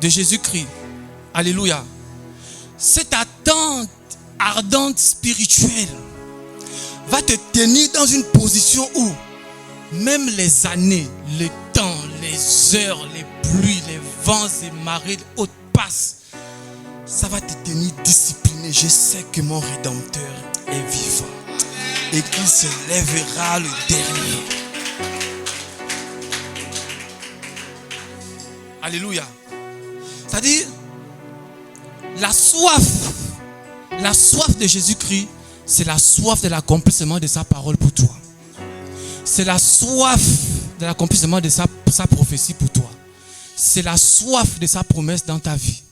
de Jésus-Christ, alléluia, cette attente ardente spirituelle va te tenir dans une position où même les années, le temps, les heures, les pluies, les vents et marées hautes passent, ça va te tenir discipliné. Je sais que mon Rédempteur est vivant et qu'il se lèvera le dernier. Alléluia. C'est-à-dire, la soif de Jésus-Christ, c'est la soif de l'accomplissement de sa parole pour toi. C'est la soif de l'accomplissement de sa prophétie pour toi. C'est la soif de sa promesse dans ta vie.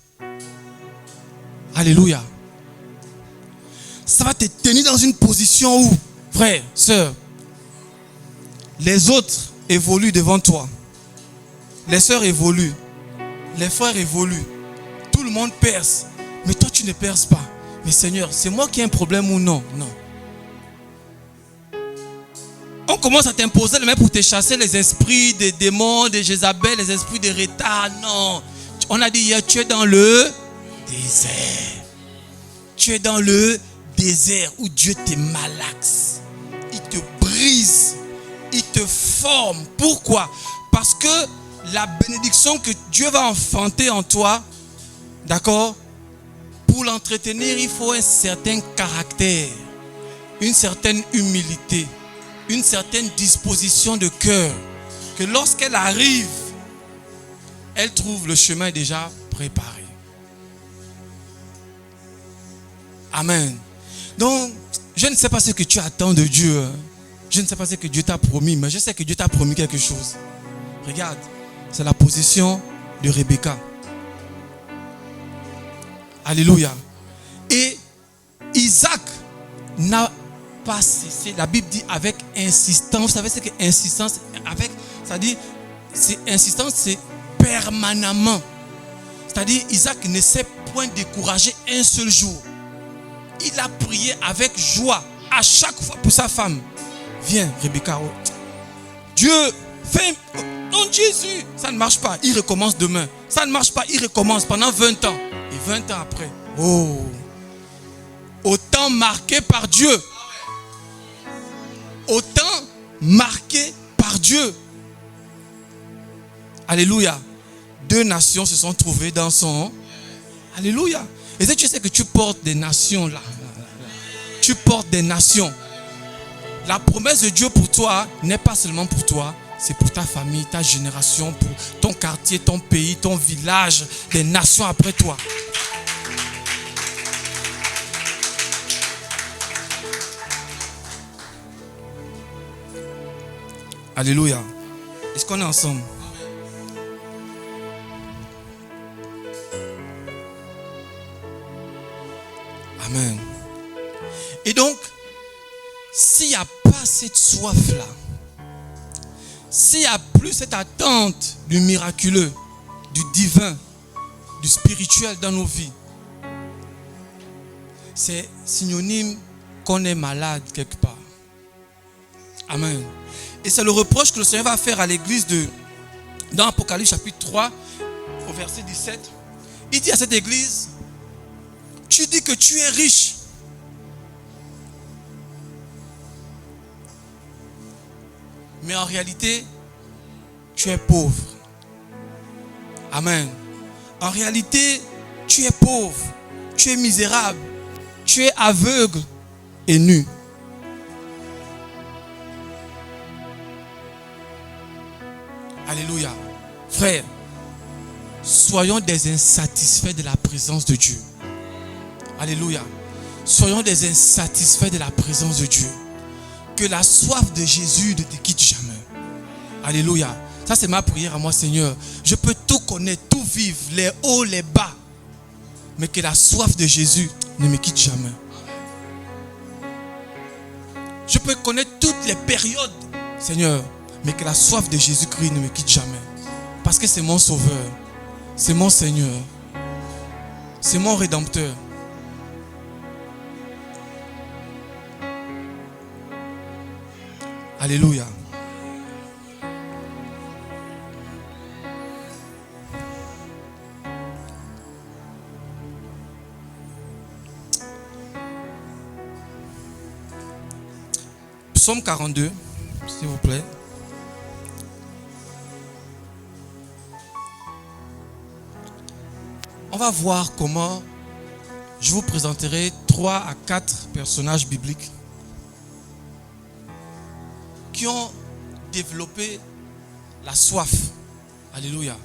Alléluia. Ça va te tenir dans une position où, frère, sœur, les autres évoluent devant toi. Les sœurs évoluent. Les frères évoluent. Tout le monde perce. Mais toi, tu ne perces pas. Mais Seigneur, c'est moi qui ai un problème ou non? Non. On commence à t'imposer les mains pour te chasser les esprits des démons, de Jézabel, les esprits de retard. Non. On a dit hier, tu es dans le désert. Tu es dans le désert où Dieu te malaxe. Il te brise. Il te forme. Pourquoi? Parce que la bénédiction que Dieu va enfanter en toi, d'accord? Pour l'entretenir, il faut un certain caractère, une certaine humilité, une certaine disposition de cœur. Que lorsqu'elle arrive, elle trouve le chemin déjà préparé. Amen. Donc, je ne sais pas ce que tu attends de Dieu. Je ne sais pas ce que Dieu t'a promis, mais je sais que Dieu t'a promis quelque chose. Regarde, c'est la position de Rebecca. Alléluia. Et Isaac n'a pas cessé. La Bible dit avec insistance. Vous savez ce que insistance avec, c'est-à-dire, c'est insistance, c'est permanemment. C'est-à-dire, Isaac ne s'est point découragé un seul jour. Il a prié avec joie à chaque fois pour sa femme. Viens, Rebecca. Dieu, fais. Non, Jésus, ça ne marche pas. Il recommence demain. Ça ne marche pas. Il recommence pendant 20 ans. Et 20 ans après, oh, autant marqué par Dieu. Autant marqué par Dieu. Alléluia. 2 nations se sont trouvées dans son. Alléluia. Et tu sais que tu portes des nations là. Tu portes des nations. La promesse de Dieu pour toi n'est pas seulement pour toi. C'est pour ta famille, ta génération, pour ton quartier, ton pays, ton village, des nations après toi. Alléluia. Est-ce qu'on est ensemble? Amen. Et donc, s'il n'y a pas cette soif-là, s'il n'y a plus cette attente du miraculeux, du divin, du spirituel dans nos vies, c'est synonyme qu'on est malade quelque part. Amen. Et c'est le reproche que le Seigneur va faire à l'église dans Apocalypse chapitre 3, au verset 17. Il dit à cette église, tu dis que tu es riche. Mais en réalité, tu es pauvre. Amen. En réalité, tu es pauvre. Tu es misérable. Tu es aveugle et nu. Alléluia. Frère, soyons des insatisfaits de la présence de Dieu. Alléluia. Soyons des insatisfaits de la présence de Dieu. Que la soif de Jésus ne te quitte jamais. Alléluia. Ça, c'est ma prière à moi, Seigneur. Je peux tout connaître, tout vivre, les hauts, les bas. Mais que la soif de Jésus ne me quitte jamais. Je peux connaître toutes les périodes, Seigneur. Mais que la soif de Jésus-Christ ne me quitte jamais. Parce que c'est mon sauveur. C'est mon Seigneur. C'est mon rédempteur. Alléluia. Psaume 42, s'il vous plaît. On va voir comment je vous présenterai 3 à 4 personnages bibliques qui ont développé la soif. Alléluia.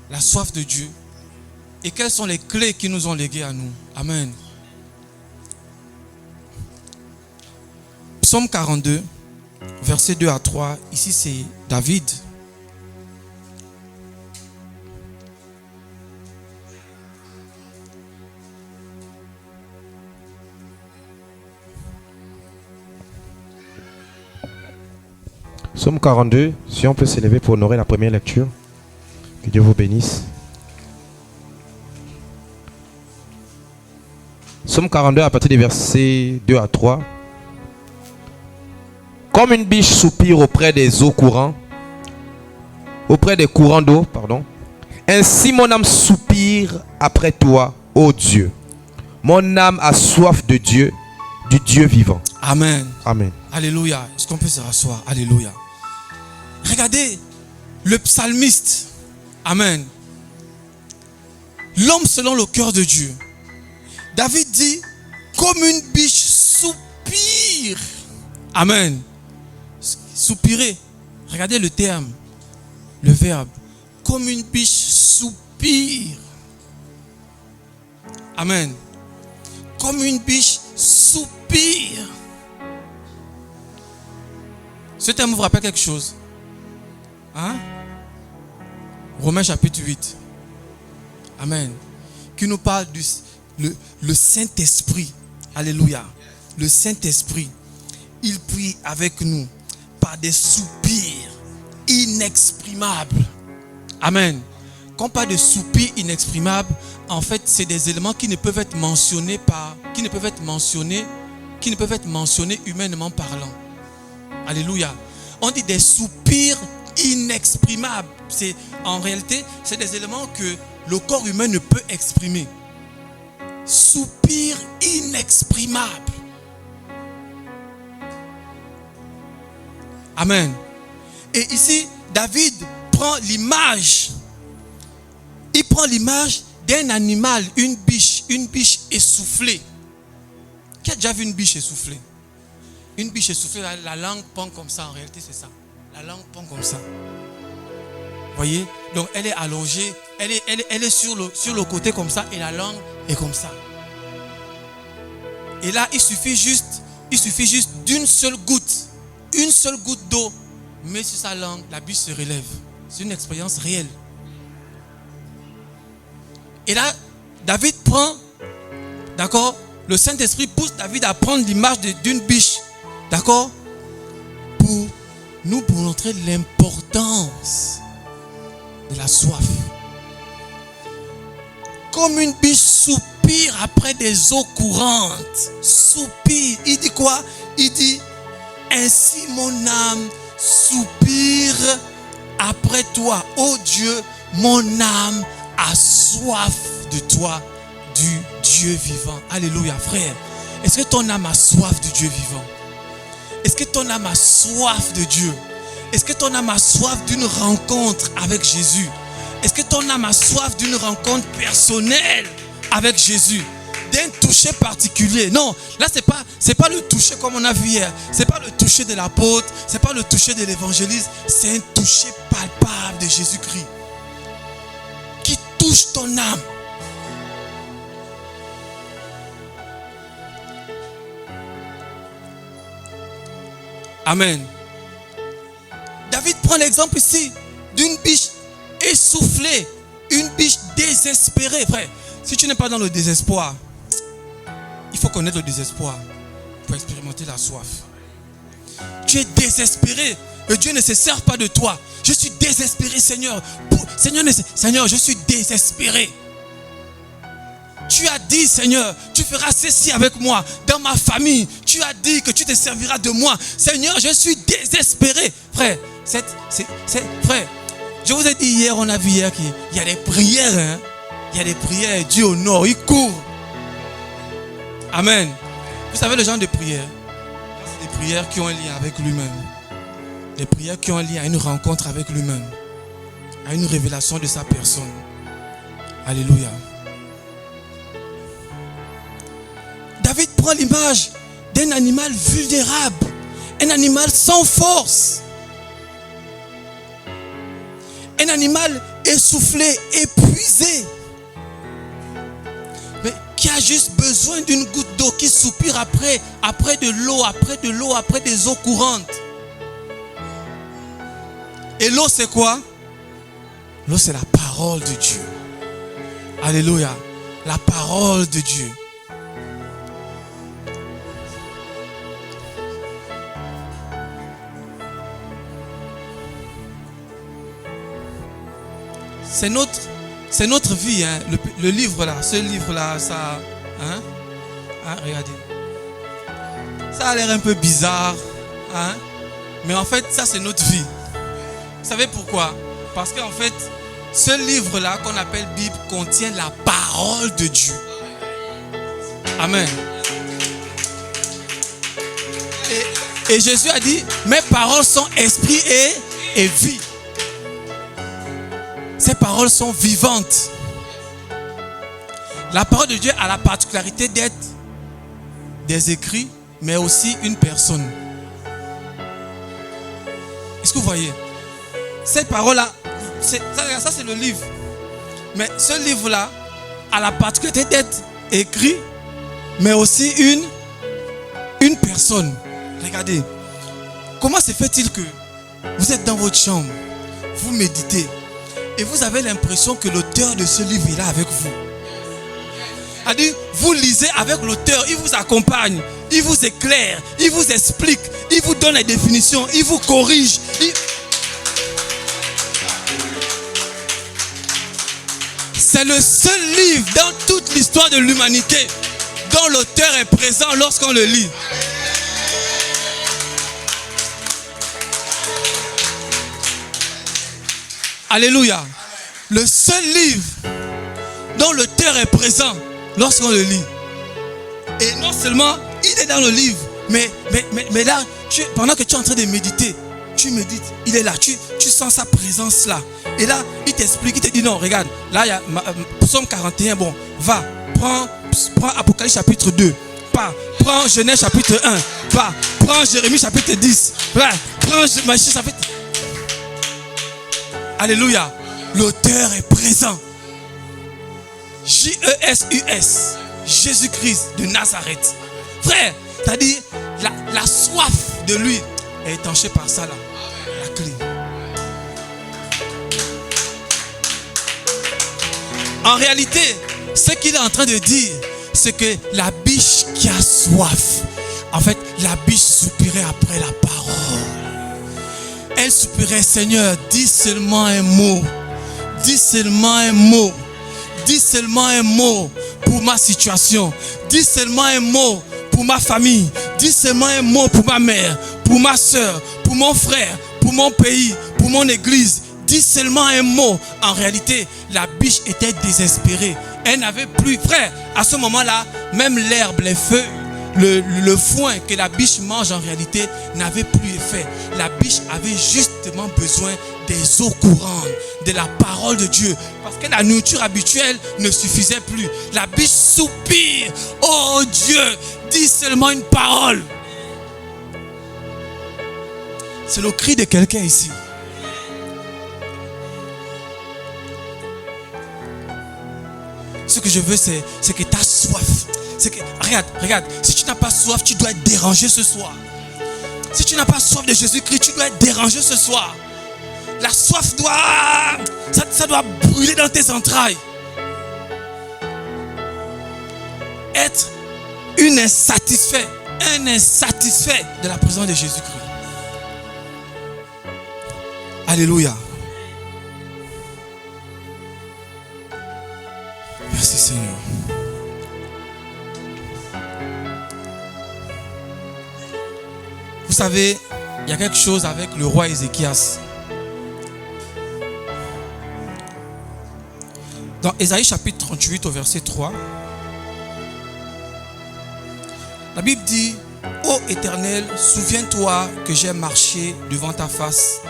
La soif de Dieu. Et quelles sont les clés qui nous ont léguées à nous. Amen. Psaume 42, versets 2 à 3. Ici, c'est David. Psaume 42, si on peut s'élever pour honorer la première lecture. Que Dieu vous bénisse. Psaume 42 à partir des versets 2 à 3. Comme une biche soupire auprès des eaux courantes, auprès des courants d'eau, pardon. Ainsi mon âme soupire après toi, ô Dieu. Mon âme a soif de Dieu, du Dieu vivant. Amen. Amen. Alléluia. Est-ce qu'on peut se rasseoir? Alléluia. Regardez le psalmiste. Amen. L'homme selon le cœur de Dieu. David dit, comme une biche soupire. Amen. Soupirer. Regardez le terme, le verbe. Comme une biche soupire. Amen. Comme une biche soupire. Ce terme vous rappelle quelque chose? Hein? Romains chapitre 8. Amen. Qui nous parle du le Saint-Esprit. Alléluia. Le Saint-Esprit. Il prie avec nous par des soupirs inexprimables. Amen. Quand on parle de soupirs inexprimables, en fait, c'est des éléments qui ne peuvent être mentionnés humainement parlant. Alléluia. On dit des soupirs inexprimables. En réalité, c'est des éléments que le corps humain ne peut exprimer. Soupirs inexprimables. Amen. Et ici, David prend l'image. Il prend l'image d'un animal, une biche essoufflée. Qui a déjà vu une biche essoufflée? Une biche essoufflée, la langue pend comme ça. En réalité, c'est ça. La langue pend comme ça. Vous voyez? Donc, elle est allongée. Elle est sur le côté comme ça. Et la langue est comme ça. Et là, il suffit juste d'une seule goutte. Une seule goutte d'eau. Mais sur sa langue, la biche se relève. C'est une expérience réelle. Et là, David prend, d'accord? Le Saint-Esprit pousse David à prendre l'image d'une biche. D'accord? Pour nous montrer l'importance de la soif. Comme une biche soupire après des eaux courantes. Soupire. Il dit quoi? Il dit, ainsi mon âme soupire après toi. Ô Dieu, mon âme a soif de toi, du Dieu vivant. Alléluia, frère. Est-ce que ton âme a soif du Dieu vivant? Est-ce que ton âme a soif de Dieu? Est-ce que ton âme a soif d'une rencontre avec Jésus? Est-ce que ton âme a soif d'une rencontre personnelle avec Jésus? D'un toucher particulier? Non, là c'est pas le toucher comme on a vu hier. C'est pas le toucher de l'apôtre, c'est pas le toucher de l'évangéliste. C'est un toucher palpable de Jésus-Christ qui touche ton âme. Amen. David prend l'exemple ici d'une biche essoufflée, une biche désespérée. Frère, si tu n'es pas dans le désespoir, il faut connaître le désespoir pour expérimenter la soif. Tu es désespéré. Dieu ne se sert pas de toi. Je suis désespéré, Seigneur. Seigneur, je suis désespéré. Tu as dit, Seigneur, tu feras ceci avec moi, dans ma famille. Tu as dit que tu te serviras de moi. Seigneur, je suis désespéré. Frère, frère, je vous ai dit hier, on a vu hier qu'il y a des prières. Hein? Il y a des prières, Dieu honore, il court. Amen. Vous savez le genre de prières? C'est des prières qui ont un lien avec lui-même. Des prières qui ont un lien à une rencontre avec lui-même. À une révélation de sa personne. Alléluia. David prend l'image d'un animal vulnérable. Un animal sans force. Un animal essoufflé, épuisé. Mais qui a juste besoin d'une goutte d'eau, qui soupire après de l'eau, après des eaux courantes. Et l'eau c'est quoi? L'eau c'est la parole de Dieu. Alléluia. La parole de Dieu. C'est notre vie, hein. Le livre là, ce livre là, ça, hein? Regardez, ça a l'air un peu bizarre, hein? Mais en fait, ça c'est notre vie. Vous savez pourquoi? Parce qu'en fait, ce livre là qu'on appelle Bible contient la parole de Dieu. Amen. Et Jésus a dit, mes paroles sont esprit et vie. Ces paroles sont vivantes. La parole de Dieu a la particularité d'être des écrits, mais aussi une personne. Est-ce que vous voyez? Cette parole-là, ça c'est le livre. Mais ce livre-là a la particularité d'être écrit, mais aussi une personne. Regardez. Comment se fait-il que vous êtes dans votre chambre, vous méditez, et vous avez l'impression que l'auteur de ce livre est là avec vous. C'est-à-dire, vous lisez avec l'auteur, il vous accompagne, il vous éclaire, il vous explique, il vous donne les définitions, il vous corrige. C'est le seul livre dans toute l'histoire de l'humanité dont l'auteur est présent lorsqu'on le lit. Alléluia. Le seul livre dont l'auteur est présent lorsqu'on le lit. Et non seulement il est dans le livre, mais là, pendant que tu es en train de méditer, tu médites, il est là, tu sens sa présence là. Et là, il t'explique, il te dit non, regarde, là il y a Psaume 41, bon, va, prends Apocalypse chapitre 2, prends Genèse chapitre 1, prends Jérémie chapitre 10, prends Matthieu chapitre... Alléluia. L'auteur est présent. J-E-S-U-S. Jésus-Christ de Nazareth. Frère, c'est-à-dire la soif de lui est étanchée par ça là. La clé. En réalité, ce qu'il est en train de dire, c'est que la biche qui a soif, en fait, la biche soupirait après la parole. Elle soupirait, Seigneur, dis seulement un mot. Dis seulement un mot. Dis seulement un mot pour ma situation. Dis seulement un mot pour ma famille. Dis seulement un mot pour ma mère, pour ma soeur, pour mon frère, pour mon pays, pour mon église. Dis seulement un mot. En réalité, la biche était désespérée. Elle n'avait plus, frère, à ce moment-là, même l'herbe, les feuilles, le foin que la biche mange en réalité n'avait plus effet. La biche avait justement besoin des eaux courantes, de la parole de Dieu. Parce que la nourriture habituelle ne suffisait plus. La biche soupire. Oh Dieu, dis seulement une parole. C'est le cri de quelqu'un ici. Ce que je veux, c'est que tu as soif. Regarde, si tu n'as pas soif, tu dois être dérangé ce soir. Si tu n'as pas soif de Jésus-Christ, tu dois être dérangé ce soir. La soif ça doit brûler dans tes entrailles. Être un insatisfait de la présence de Jésus-Christ. Alléluia. Merci Seigneur. Vous savez, il y a quelque chose avec le roi Ézéchias. Dans Ésaïe chapitre 38 au verset 3, la Bible dit: Ô Éternel, souviens-toi que j'ai marché devant ta face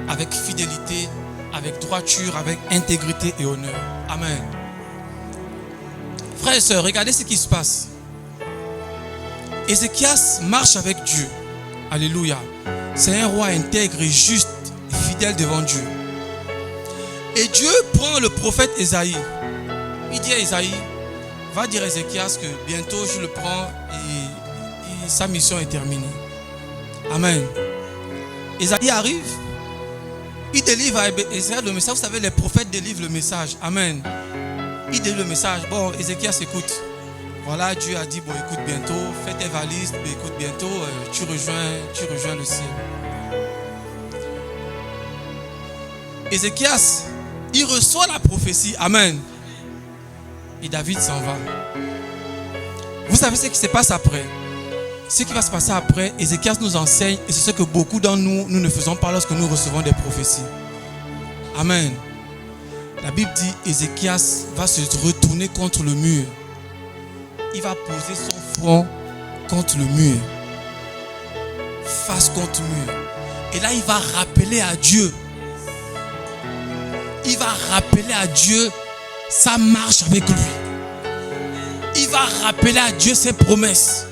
avec fidélité, avec droiture, avec intégrité et honneur. Amen. Frères et sœurs, regardez ce qui se passe. Ézéchias marche avec Dieu. Alléluia. C'est un roi intègre et juste, et fidèle devant Dieu. Et Dieu prend le prophète Ésaïe. Il dit à Ésaïe: va dire à Ézéchias que bientôt je le prends et sa mission est terminée. Amen. Ésaïe arrive. Il délivre à Ézéchias le message. Vous savez, les prophètes délivrent le message. Amen. Il délivre le message. Bon, Ézéchias écoute. Voilà, Dieu a dit: bon, écoute, bientôt, fais tes valises, mais écoute, bientôt, tu rejoins le ciel. Ézéchias, il reçoit la prophétie. Amen. Et David s'en va. Vous savez ce qui se passe après? Ce qui va se passer après, Ézéchias nous enseigne, et c'est ce que beaucoup d'entre nous ne faisons pas lorsque nous recevons des prophéties. Amen. La Bible dit: Ézéchias va se retourner contre le mur. Il va poser son front contre le mur. Face contre mur. Et là, il va rappeler à Dieu. Il va rappeler à Dieu sa marche avec lui. Il va rappeler à Dieu ses promesses.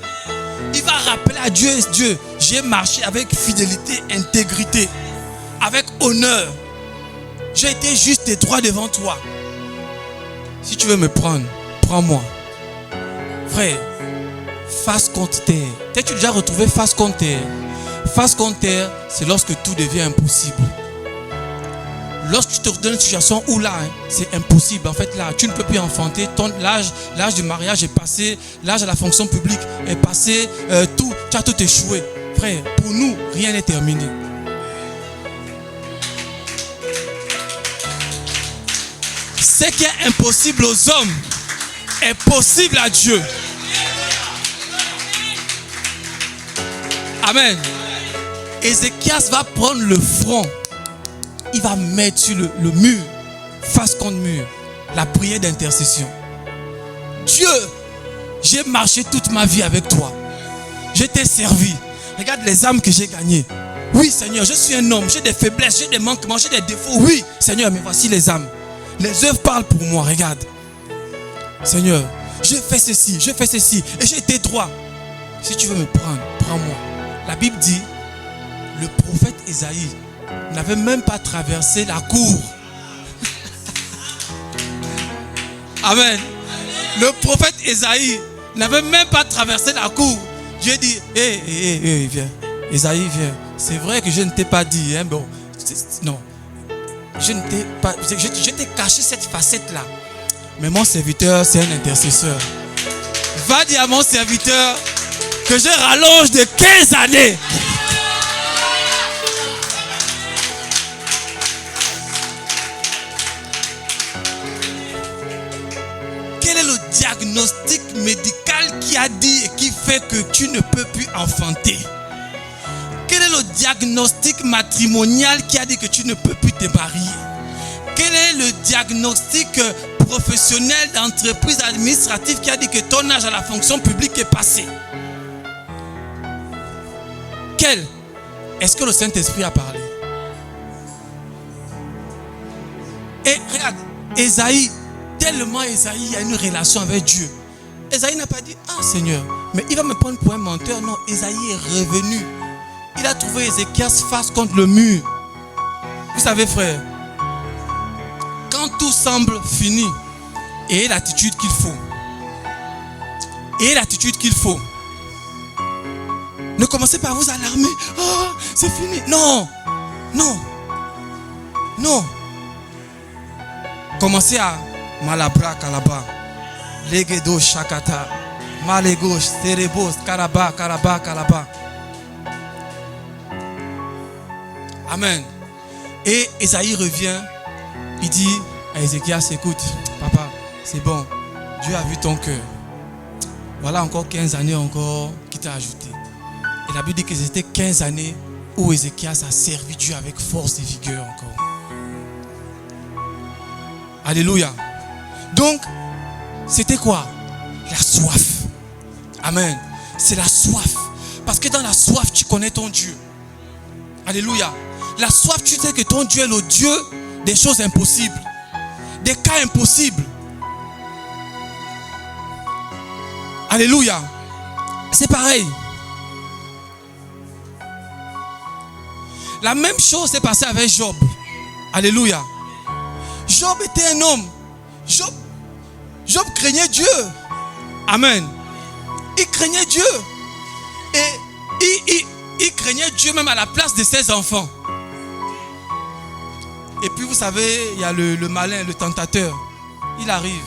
Il va rappeler à Dieu: Dieu, j'ai marché avec fidélité, intégrité, avec honneur. J'ai été juste et droit devant toi. Si tu veux me prendre, prends-moi. Frère, face contre terre. T'as-tu déjà retrouvé face contre terre? Face contre terre, c'est lorsque tout devient impossible. Lorsque tu te retrouves dans une situation où là, c'est impossible. En fait, là, tu ne peux plus enfanter. L'âge du mariage est passé. L'âge de la fonction publique est passé. Tu as tout échoué. Frère, pour nous, rien n'est terminé. Ce qui est impossible aux hommes est possible à Dieu. Amen. Ézéchias va prendre le front. Il va mettre sur le mur, face contre mur, la prière d'intercession. Dieu, j'ai marché toute ma vie avec toi. Je t'ai servi. Regarde les âmes que j'ai gagnées. Oui, Seigneur, je suis un homme. J'ai des faiblesses, j'ai des manquements, j'ai des défauts. Oui, Seigneur, mais voici les âmes. Les œuvres parlent pour moi. Regarde. Seigneur, j'ai fait ceci, et j'ai été droit. Si tu veux me prendre, prends-moi. La Bible dit, le prophète Ésaïe n'avait même pas traversé la cour. Amen. Le prophète Ésaïe n'avait même pas traversé la cour. Dieu dit: viens. Ésaïe, viens. C'est vrai que je ne t'ai pas dit. Bon, non. Je ne t'ai pas. Je t'ai caché cette facette-là. Mais mon serviteur, c'est un intercesseur. Va dire à mon serviteur que je rallonge de 15 années. Quel est le diagnostic médical qui a dit et qui fait que tu ne peux plus enfanter? Quel est le diagnostic matrimonial qui a dit que tu ne peux plus te marier? Quel est le diagnostic professionnel d'entreprise administrative qui a dit que ton âge à la fonction publique est passé? Quel? Est-ce que le Saint-Esprit a parlé? Et regarde, Ésaïe, tellement Ésaïe a une relation avec Dieu. Ésaïe n'a pas dit: ah Seigneur, mais il va me prendre pour un menteur. Non, Ésaïe est revenu. Il a trouvé Ézéchias face contre le mur. Vous savez, frère, quand tout semble fini, ayez l'attitude qu'il faut. Ayez l'attitude qu'il faut. Ne commencez pas à vous alarmer. Oh, c'est fini. Non, non. Non. Commencez à Malabra, Kalaba, Legedo, Shakata, Malegos, Terebos, Karaba, Karaba, Kalaba. Amen. Et Esaïe revient, il dit à Ézéchias, écoute, papa, c'est bon, Dieu a vu ton cœur. Voilà encore 15 années encore qui t'a ajouté. Et la Bible dit que c'était 15 années où Ézéchias a servi Dieu avec force et vigueur encore. Alléluia. Donc, c'était quoi? La soif. Amen. C'est la soif. Parce que dans la soif, tu connais ton Dieu. Alléluia. La soif, tu sais que ton Dieu est le Dieu des choses impossibles. Des cas impossibles. Alléluia. C'est pareil. La même chose s'est passée avec Job. Alléluia. Job était un homme. Job craignait Dieu. Amen. Il craignait Dieu. Et il craignait Dieu même à la place de ses enfants. Et puis vous savez, il y a le malin, le tentateur. Il arrive.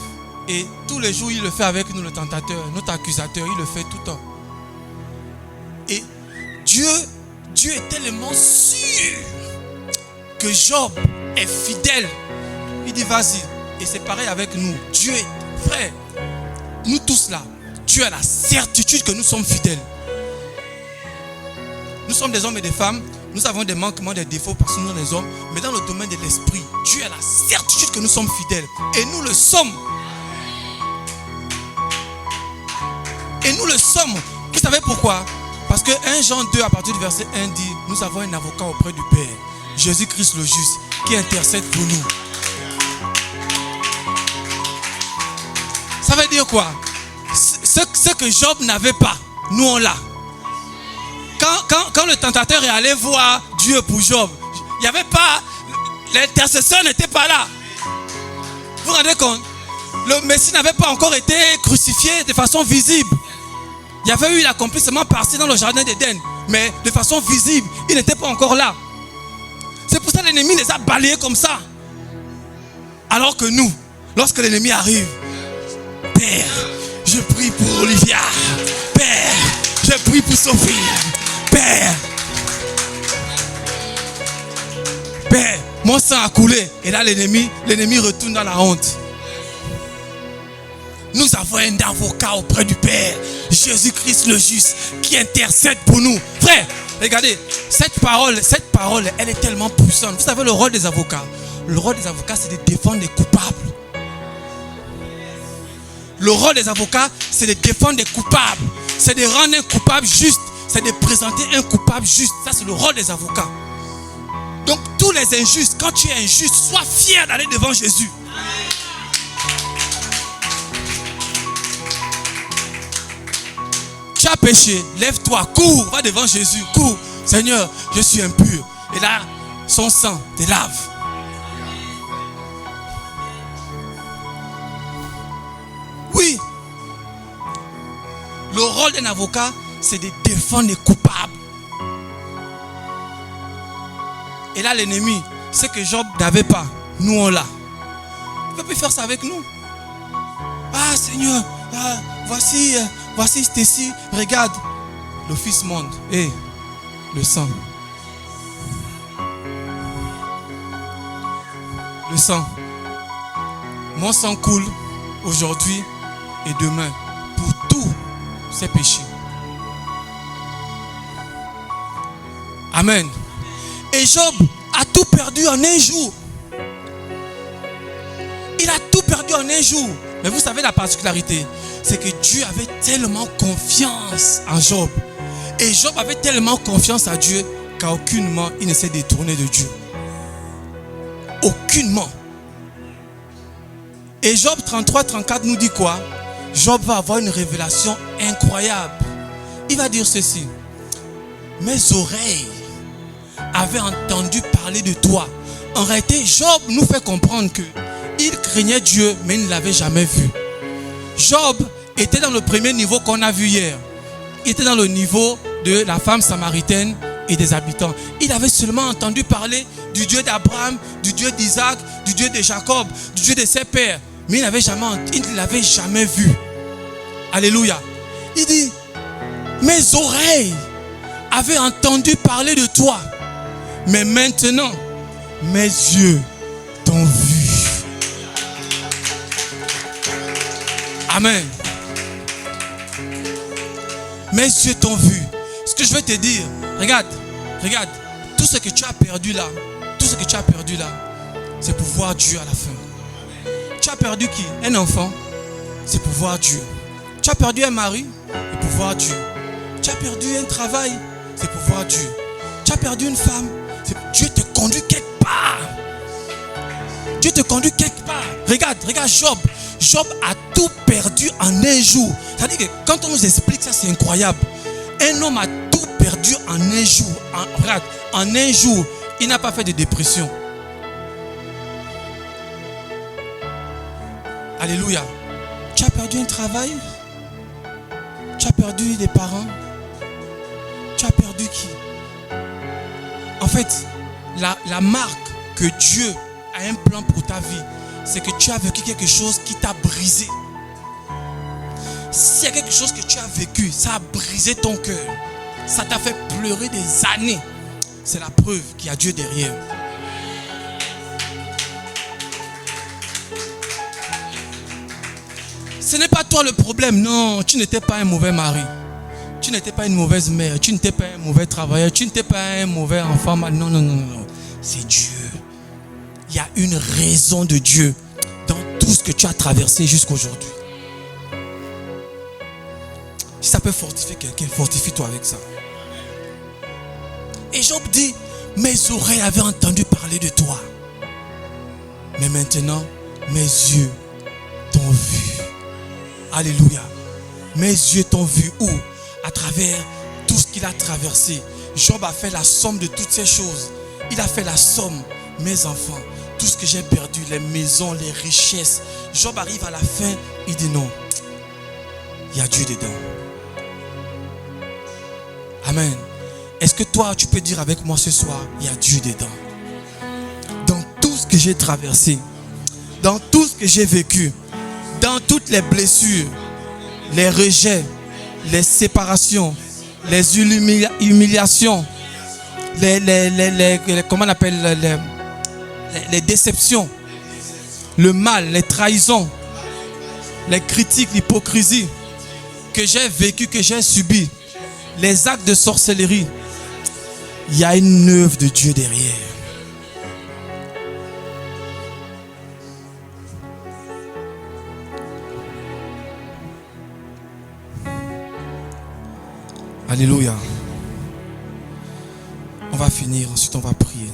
Et tous les jours, il le fait avec nous, le tentateur, notre accusateur. Il le fait tout le temps. Et Dieu est tellement sûr que Job est fidèle. Il dit vas-y. Et c'est pareil avec nous. Dieu est frère. Nous tous là, Dieu a la certitude que nous sommes fidèles. Nous sommes des hommes et des femmes. Nous avons des manquements, des défauts parce que nous sommes des hommes. Mais dans le domaine de l'esprit, Dieu a la certitude que nous sommes fidèles. Et nous le sommes. Et nous le sommes. Vous savez pourquoi? Parce que 1 Jean 2 à partir du verset 1 dit, nous avons un avocat auprès du Père, Jésus-Christ le juste, qui intercède pour nous. Ça veut dire quoi? Ce que Job n'avait pas, nous on l'a. Quand le tentateur est allé voir Dieu pour Job, il n'y avait pas, l'intercesseur n'était pas là. Vous vous rendez compte? Le Messie n'avait pas encore été crucifié de façon visible. Il y avait eu l'accomplissement partiel dans le jardin d'Éden, mais de façon visible, il n'était pas encore là. C'est pour ça que l'ennemi les a balayés comme ça. Alors que nous, lorsque l'ennemi arrive, Père, je prie pour Olivia. Père, je prie pour Sophie. Père, mon sang a coulé. Et là, l'ennemi retourne dans la honte. Nous avons un avocat auprès du Père, Jésus-Christ le juste, qui intercède pour nous. Frère, regardez, cette parole, elle est tellement puissante. Vous savez le rôle des avocats? Le rôle des avocats, c'est de défendre les coupables. Le rôle des avocats, c'est de défendre les coupables. C'est de rendre un coupable juste. C'est de présenter un coupable juste. Ça, c'est le rôle des avocats. Donc, tous les injustes, quand tu es injuste, sois fier d'aller devant Jésus. Tu as péché, lève-toi, cours, va devant Jésus, cours. Seigneur, je suis impur. Et là, son sang te lave. Oui. Le rôle d'un avocat, c'est de défendre les coupables. Et là, l'ennemi, c'est que Job n'avait pas. Nous, on l'a. Il ne peut plus faire ça avec nous. Ah, Seigneur, voici Stécie, regarde. Le fils monte. Et le sang. Le sang. Mon sang coule aujourd'hui et demain pour tous ces péchés. Amen. Et Job a tout perdu en un jour. Il a tout perdu en un jour. Mais vous savez la particularité, c'est que Dieu avait tellement confiance en Job. Et Job avait tellement confiance à Dieu qu'à aucunement il ne s'est détourné de Dieu. Aucunement. Et Job 33-34 nous dit quoi? Job va avoir une révélation incroyable. Il va dire ceci. Mes oreilles avaient entendu parler de toi. En réalité, Job nous fait comprendre que il craignait Dieu, mais il ne l'avait jamais vu. Job était dans le premier niveau qu'on a vu hier. Il était dans le niveau de la femme samaritaine et des habitants. Il avait seulement entendu parler du Dieu d'Abraham, du Dieu d'Isaac, du Dieu de Jacob, du Dieu de ses pères. Mais il ne l'avait jamais vu. Alléluia. Il dit, mes oreilles avaient entendu parler de toi. Mais maintenant, mes yeux t'ont vu. Amen. Mes yeux t'ont vu. Ce que je vais te dire, regarde, tout ce que tu as perdu là, c'est pour voir Dieu à la fin. Tu as perdu qui? Un enfant, c'est pour voir Dieu. Tu as perdu un mari, c'est pour voir Dieu. Tu as perdu un travail, c'est pour voir Dieu. Tu as perdu une femme, Dieu te conduit quelque part. Dieu te conduit quelque part. Regarde Job. Job a tout perdu en un jour. C'est-à-dire que quand on nous explique ça, c'est incroyable. Un homme a tout perdu en un jour. En un jour, il n'a pas fait de dépression. Alléluia. Tu as perdu un travail? Tu as perdu des parents? Tu as perdu qui? En fait, la marque que Dieu a un plan pour ta vie, c'est que tu as vécu quelque chose qui t'a brisé. S'il y a quelque chose que tu as vécu, ça a brisé ton cœur, ça t'a fait pleurer des années, c'est la preuve qu'il y a Dieu derrière. Ce n'est pas toi le problème, non, tu n'étais pas un mauvais mari. Tu n'étais pas une mauvaise mère, tu n'étais pas un mauvais travailleur, tu n'étais pas un mauvais enfant. Non. C'est Dieu. Il y a une raison de Dieu dans tout ce que tu as traversé jusqu'à aujourd'hui. Si ça peut fortifier quelqu'un, fortifie-toi avec ça. Et Job dit, mes oreilles avaient entendu parler de toi. Mais maintenant, mes yeux t'ont vu. Alléluia. Mes yeux t'ont vu où? À travers tout ce qu'il a traversé. Job a fait la somme de toutes ces choses. Il a fait la somme, mes enfants, tout ce que j'ai perdu, les maisons, les richesses. Job arrive à la fin, il dit non. Il y a Dieu dedans. Amen. Est-ce que toi, tu peux dire avec moi ce soir, il y a Dieu dedans? Dans tout ce que j'ai traversé, dans tout ce que j'ai vécu, dans toutes les blessures, les rejets, les séparations, les humiliations, comment on appelle les déceptions, le mal, les trahisons, les critiques, l'hypocrisie que j'ai vécu, que j'ai subi, les actes de sorcellerie, il y a une œuvre de Dieu derrière. Alléluia. On va finir, ensuite on va prier.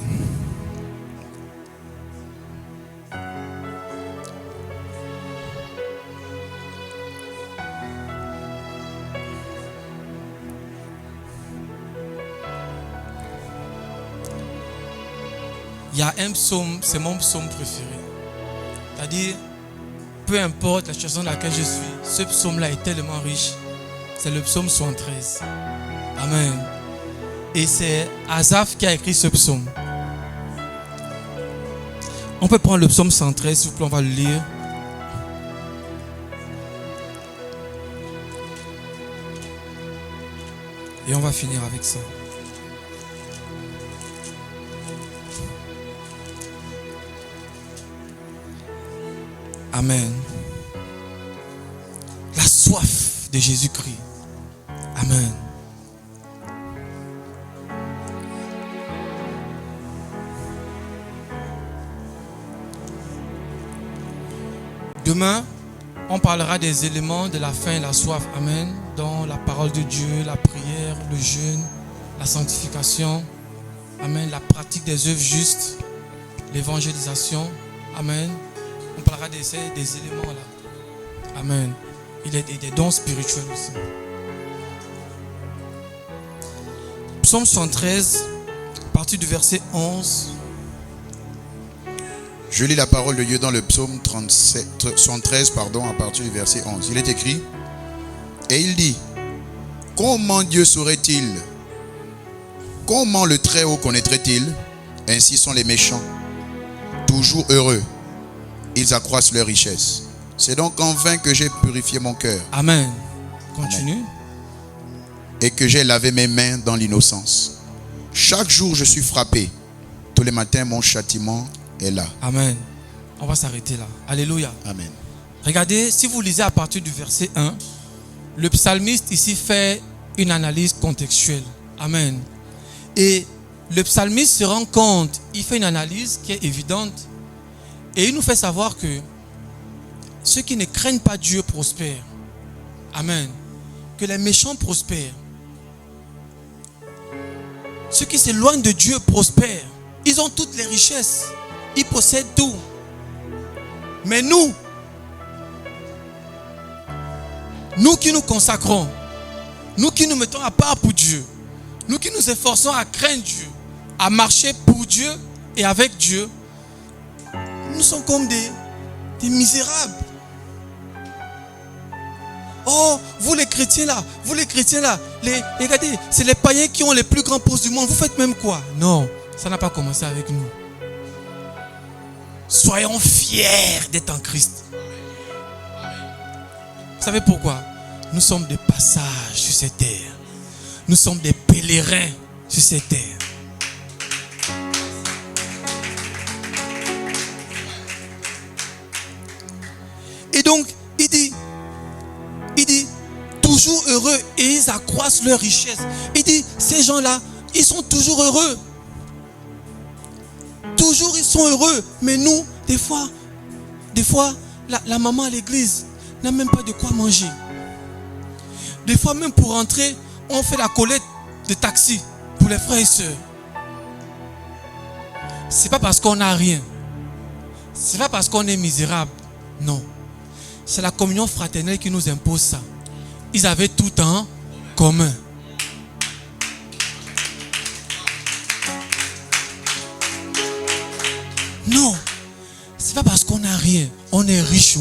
Il y a un psaume, c'est mon psaume préféré. C'est-à-dire, peu importe la situation dans laquelle je suis, ce psaume-là est tellement riche. C'est le psaume 73. Amen. Et c'est Asaph qui a écrit ce psaume. On peut prendre le psaume 113, s'il vous plaît, on va le lire. Et on va finir avec ça. Amen. La soif de Jésus-Christ. Amen. Demain, on parlera des éléments de la faim et la soif. Amen. Dans la parole de Dieu, la prière, le jeûne, la sanctification. Amen. La pratique des œuvres justes, l'évangélisation. Amen. On parlera des éléments là. Amen. Il y a des dons spirituels aussi. Psaume 113, à partir du verset 11. Je lis la parole de Dieu dans le psaume 113, à partir du verset 11. Il est écrit, et il dit, comment Dieu saurait-il comment le Très-Haut connaîtrait-il? Ainsi sont les méchants, toujours heureux. Ils accroissent leur richesse. C'est donc en vain que j'ai purifié mon cœur. Amen. Continue. Amen. Et que j'ai lavé mes mains dans l'innocence. Chaque jour, je suis frappé. Tous les matins, mon châtiment est là. Amen. On va s'arrêter là. Alléluia. Amen. Regardez, si vous lisez à partir du verset 1, le psalmiste ici fait une analyse contextuelle. Amen. Et le psalmiste se rend compte, il fait une analyse qui est évidente et il nous fait savoir que ceux qui ne craignent pas Dieu prospèrent. Amen. Que les méchants prospèrent. Ceux qui s'éloignent de Dieu prospèrent. Ils ont toutes les richesses. Ils possèdent tout. Mais nous qui nous consacrons, nous qui nous mettons à part pour Dieu, nous qui nous efforçons à craindre Dieu, à marcher pour Dieu et avec Dieu, nous sommes comme des misérables. Oh, vous les chrétiens là, regardez, c'est les païens qui ont les plus grands postes du monde. Vous faites même quoi? Non, ça n'a pas commencé avec nous. Soyons fiers d'être en Christ. Vous savez pourquoi? Nous sommes des passages sur cette terre. Nous sommes des pèlerins sur cette terre. Et donc, il dit, toujours heureux et ils accroissent leur richesse. Il dit, ces gens-là, ils sont toujours heureux. Toujours ils sont heureux. Mais nous, des fois, la maman à l'église n'a même pas de quoi manger. Des fois, même pour rentrer, on fait la collecte de taxi pour les frères et sœurs. C'est pas parce qu'on n'a rien. C'est pas parce qu'on est misérable. Non. C'est la communion fraternelle qui nous impose ça. Ils avaient tout en commun. Non. C'est pas parce qu'on n'a rien. On est riche.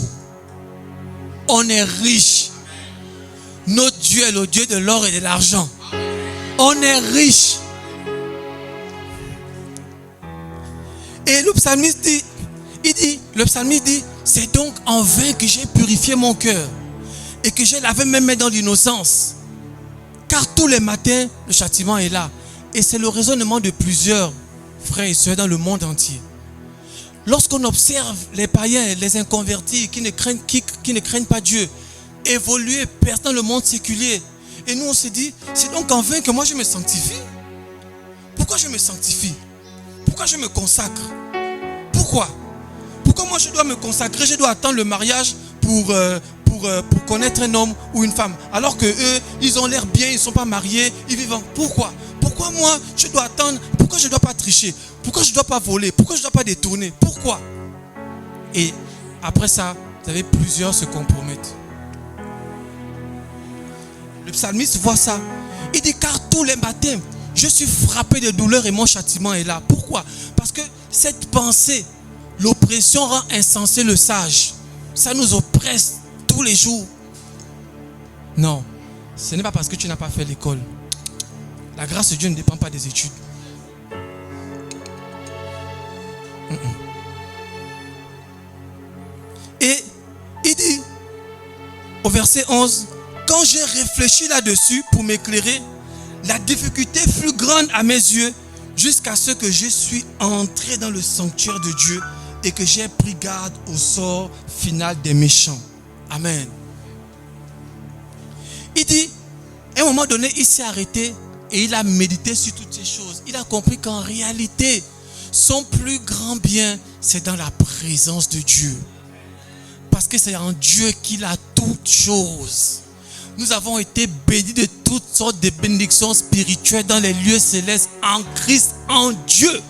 On est riche. Notre Dieu est le Dieu de l'or et de l'argent. On est riche. Et le psalmiste dit, c'est donc en vain que j'ai purifié mon cœur et que j'ai lavé mes mains dans l'innocence. Car tous les matins, le châtiment est là. Et c'est le raisonnement de plusieurs frères et sœurs dans le monde entier. Lorsqu'on observe les païens, les inconvertis qui ne craignent pas Dieu, évoluer, percer dans le monde séculier, et nous on se dit, c'est donc en vain que moi je me sanctifie. Pourquoi je me sanctifie? Pourquoi je me consacre? Pourquoi moi je dois me consacrer? Je dois attendre le mariage pour connaître un homme ou une femme, alors que eux, ils ont l'air bien, ils ne sont pas mariés, ils vivent en... Pourquoi moi je dois attendre? Pourquoi je ne dois pas tricher? Pourquoi je ne dois pas voler? Pourquoi je ne dois pas détourner? Pourquoi? Et après ça, vous savez, plusieurs se compromettent. Le psalmiste voit ça. Il dit, car tous les matins, je suis frappé de douleur et mon châtiment est là. Pourquoi? Parce que cette pensée, l'oppression rend insensé le sage. Ça nous oppresse tous les jours. Non, ce n'est pas parce que tu n'as pas fait l'école. La grâce de Dieu ne dépend pas des études. Et il dit au verset 11, quand j'ai réfléchi là-dessus pour m'éclairer, la difficulté fut grande à mes yeux jusqu'à ce que je suis entré dans le sanctuaire de Dieu et que j'ai pris garde au sort final des méchants. Amen. Il dit, à un moment donné, il s'est arrêté et il a médité sur toutes ces choses. Il a compris qu'en réalité, son plus grand bien, c'est dans la présence de Dieu. Parce que c'est en Dieu qu'il a toutes choses. Nous avons été bénis de toutes sortes de bénédictions spirituelles dans les lieux célestes en Christ, en Dieu.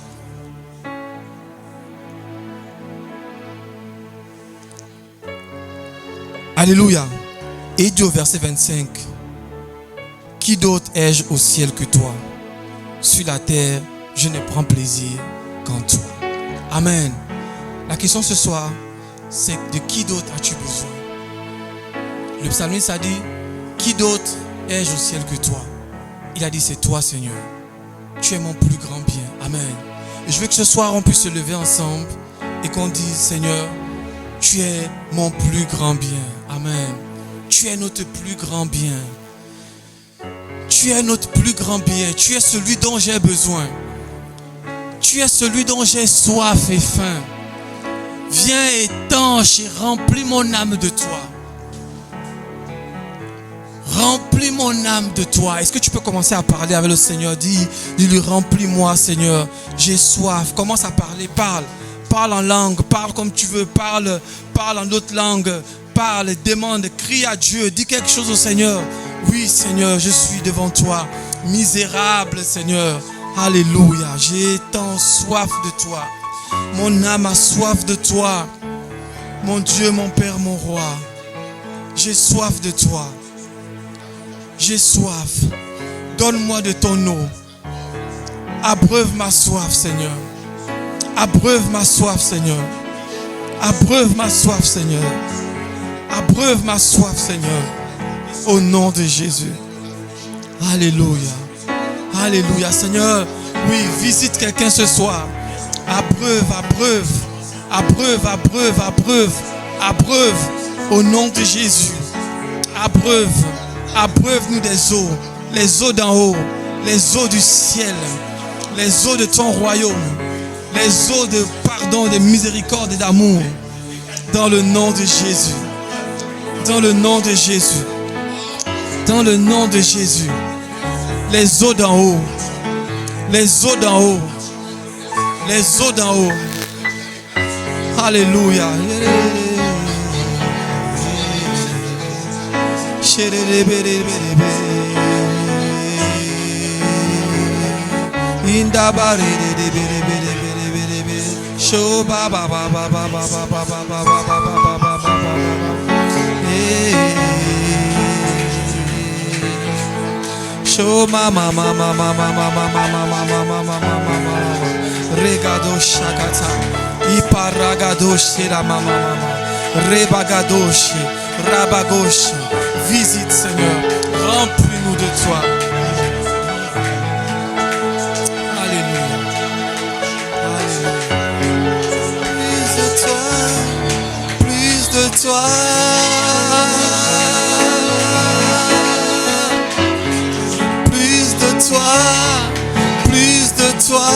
Alléluia. Et il dit au verset 25, qui d'autre ai-je au ciel que toi? Sur la terre, je ne prends plaisir qu'en toi. Amen. La question ce soir, c'est de qui d'autre as-tu besoin? Le psalmiste a dit, qui d'autre ai-je au ciel que toi? Il a dit, c'est toi, Seigneur. tu es mon plus grand bien. Amen. Et je veux que ce soir, on puisse se lever ensemble et qu'on dise, Seigneur, tu es mon plus grand bien. Amen. Tu es notre plus grand bien. Tu es notre plus grand bien. Tu es celui dont j'ai besoin. Tu es celui dont j'ai soif et faim. Viens étanche et remplis mon âme de toi. Remplis mon âme de toi. Est-ce que tu peux commencer à parler avec le Seigneur? Dis-lui, remplis-moi, Seigneur. J'ai soif. Commence à parler. Parle. Parle en langue. Parle comme tu veux. Parle en d'autres langues. Parle, demande, crie à Dieu. Dis quelque chose au Seigneur. Oui, Seigneur, je suis devant toi. Misérable, Seigneur. Alléluia. J'ai tant soif de toi. Mon âme a soif de toi. Mon Dieu, mon Père, mon Roi. J'ai soif de toi. J'ai soif. Donne-moi de ton eau. Abreuve ma soif, Seigneur. Abreuve ma soif, Seigneur. Abreuve ma soif, Seigneur. Abreuve ma soif, Seigneur. Au nom de Jésus. Alléluia. Alléluia. Seigneur, oui, visite quelqu'un ce soir. Abreuve, abreuve. Abreuve, abreuve, abreuve. Abreuve. Au nom de Jésus. Abreuve. Abreuve-nous des eaux. Les eaux d'en haut. Les eaux du ciel. Les eaux de ton royaume. Les eaux de pardon, de miséricorde et d'amour. Dans le nom de Jésus. Dans le nom de Jésus. Dans le nom de Jésus. Les eaux d'en haut. Les eaux d'en haut. Les eaux d'en haut. Alléluia. Show mama mama mama mama mama mama regado shakata iparagadoshi la mama mama rebagadoshi rabagoshi. Visite, Seigneur, remplis-nous de toi. Alléluia. Alléluia. Plus de toi. Plus de toi. Plus de toi.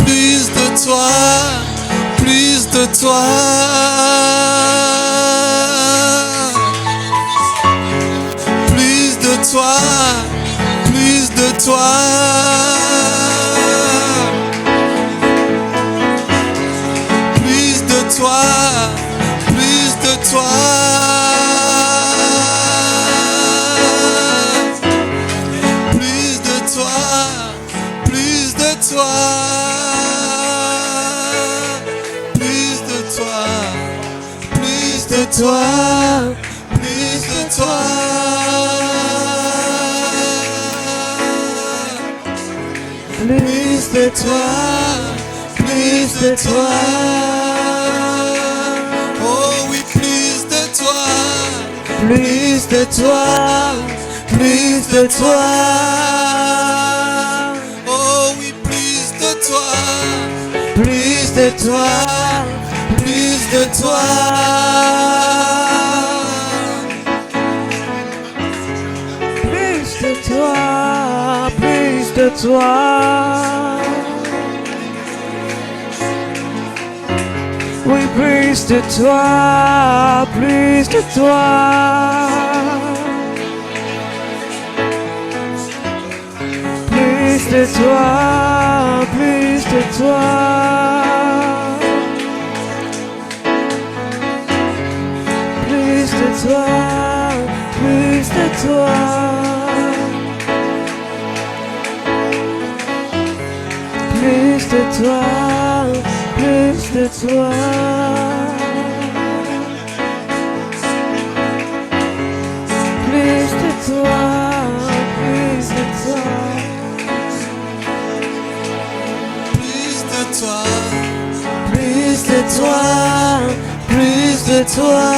Plus de toi. Plus de toi. Plus de toi. Plus de toi. Plus de toi. Plus de toi. Plus de toi. Plus de toi. Plus de toi, plus de toi, plus de toi, plus de toi. Oh oui, plus de toi, plus de toi, plus de toi. Oh oui, plus de toi, plus de toi. Plus de toi. Plus de toi. Plus de toi. Oui, plus de toi. Plus de toi. Plus de toi. Plus de toi. Plus de toi, plus de toi. Plus de toi, plus de toi. Plus de toi, plus de toi. Plus de toi, plus de toi. Plus de toi,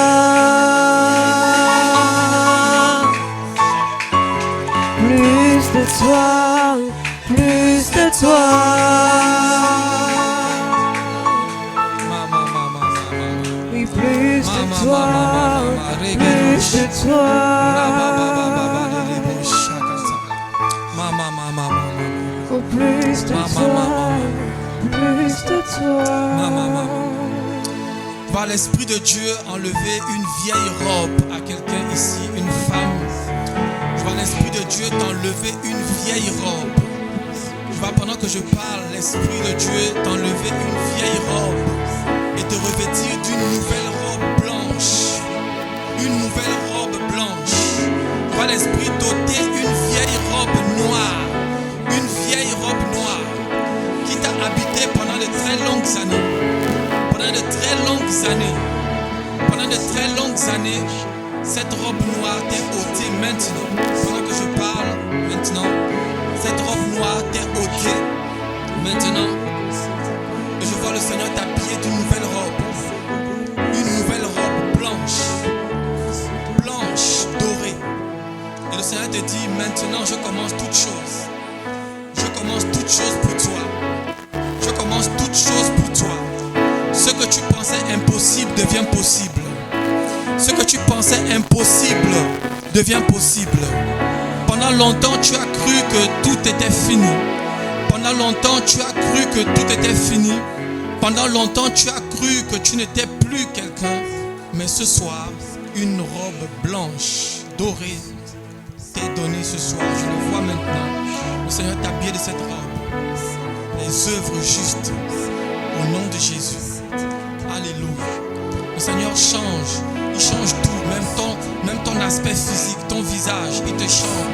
toi, plus de toi. Oui, plus de toi, plus de toi. Oh, plus de toi, plus de toi. Par l'Esprit de Dieu, enlever une vieille robe à quelqu'un ici, une femme. Je vois l'Esprit de Dieu t'enlever une vieille robe. Je vois pendant que je parle, l'Esprit de Dieu t'enlever une vieille robe et te revêtir d'une nouvelle robe blanche. Une nouvelle robe blanche. Je vois l'Esprit t'ôter une vieille robe noire. Une vieille robe noire qui t'a habité pendant de très longues années. Pendant de très longues années. Pendant de très longues années. Cette robe noire t'est ôtée maintenant. Pendant que je parle maintenant, cette robe noire t'est ôtée maintenant. Et je vois le Seigneur t'habiller d'une nouvelle robe. Une nouvelle robe blanche. Blanche, dorée. Et le Seigneur te dit, maintenant je commence toutes choses. Je commence toutes choses pour toi. Je commence toutes choses pour toi. Ce que tu pensais impossible devient possible. Ce que tu pensais impossible devient possible. Pendant longtemps, tu as cru que tout était fini. Pendant longtemps, tu as cru que tout était fini. Pendant longtemps, tu as cru que tu n'étais plus quelqu'un. Mais ce soir, une robe blanche, dorée, t'est donnée ce soir. Je le vois maintenant. Le Seigneur t'a habillé de cette robe. Les œuvres justes au nom de Jésus. Alléluia. Le Seigneur change. Il change tout, même ton aspect physique, ton visage, il te change.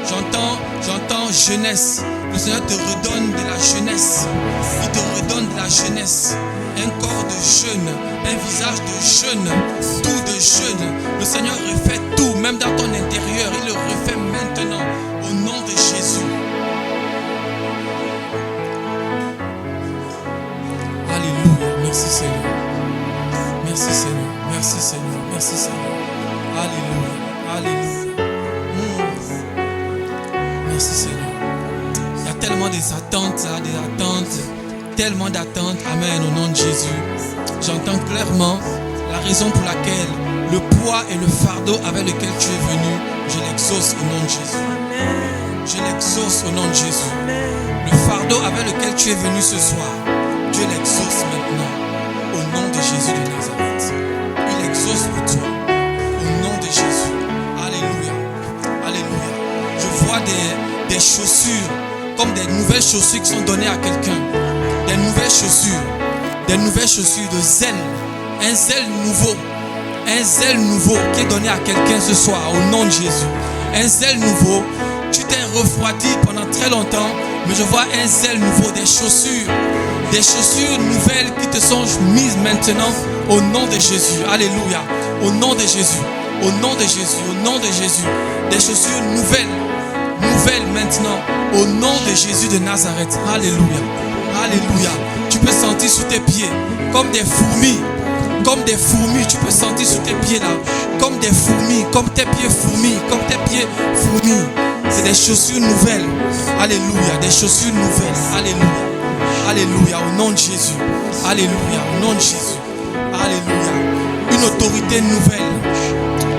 J'entends jeunesse. Le Seigneur te redonne de la jeunesse. Il te redonne de la jeunesse. Un corps de jeune, un visage de jeune, tout de jeune. Le Seigneur refait tout, même dans ton intérieur. Il le refait maintenant, au nom de Jésus. Alléluia. Merci Seigneur. Merci Seigneur. Merci Seigneur. Merci Seigneur. Alléluia. Alléluia. Merci Seigneur. Il y a tellement des attentes là, des attentes. Tellement d'attentes. Amen. Au nom de Jésus. J'entends clairement la raison pour laquelle le poids et le fardeau avec lequel tu es venu, je l'exauce au nom de Jésus. Je l'exauce au nom de Jésus. Le fardeau avec lequel tu es venu ce soir, Dieu l'exauce maintenant. Au nom de Jésus de Nazareth. Il exauce pour toi. Au nom de Jésus. Alléluia. Alléluia. Je vois des chaussures, comme des nouvelles chaussures qui sont données à quelqu'un. Des nouvelles chaussures. Des nouvelles chaussures de zèle. Un zèle nouveau. Un zèle nouveau qui est donné à quelqu'un ce soir. Au nom de Jésus. Un zèle nouveau. Tu t'es refroidi pendant très longtemps. Mais je vois un zèle nouveau. Des chaussures. Des chaussures nouvelles qui te sont mises maintenant au nom de Jésus. Alléluia. Au nom de Jésus. Au nom de Jésus. Au nom de Jésus. Des chaussures nouvelles. Nouvelles maintenant. Au nom de Jésus de Nazareth. Alléluia. Alléluia. Tu peux sentir sous tes pieds comme des fourmis. Comme des fourmis. Tu peux sentir sous tes pieds là. Comme des fourmis. Comme tes pieds fourmis. Comme tes pieds fourmis. C'est des chaussures nouvelles. Alléluia. Des chaussures nouvelles. Alléluia. Alléluia, au nom de Jésus. Alléluia, au nom de Jésus. Alléluia. Une autorité nouvelle.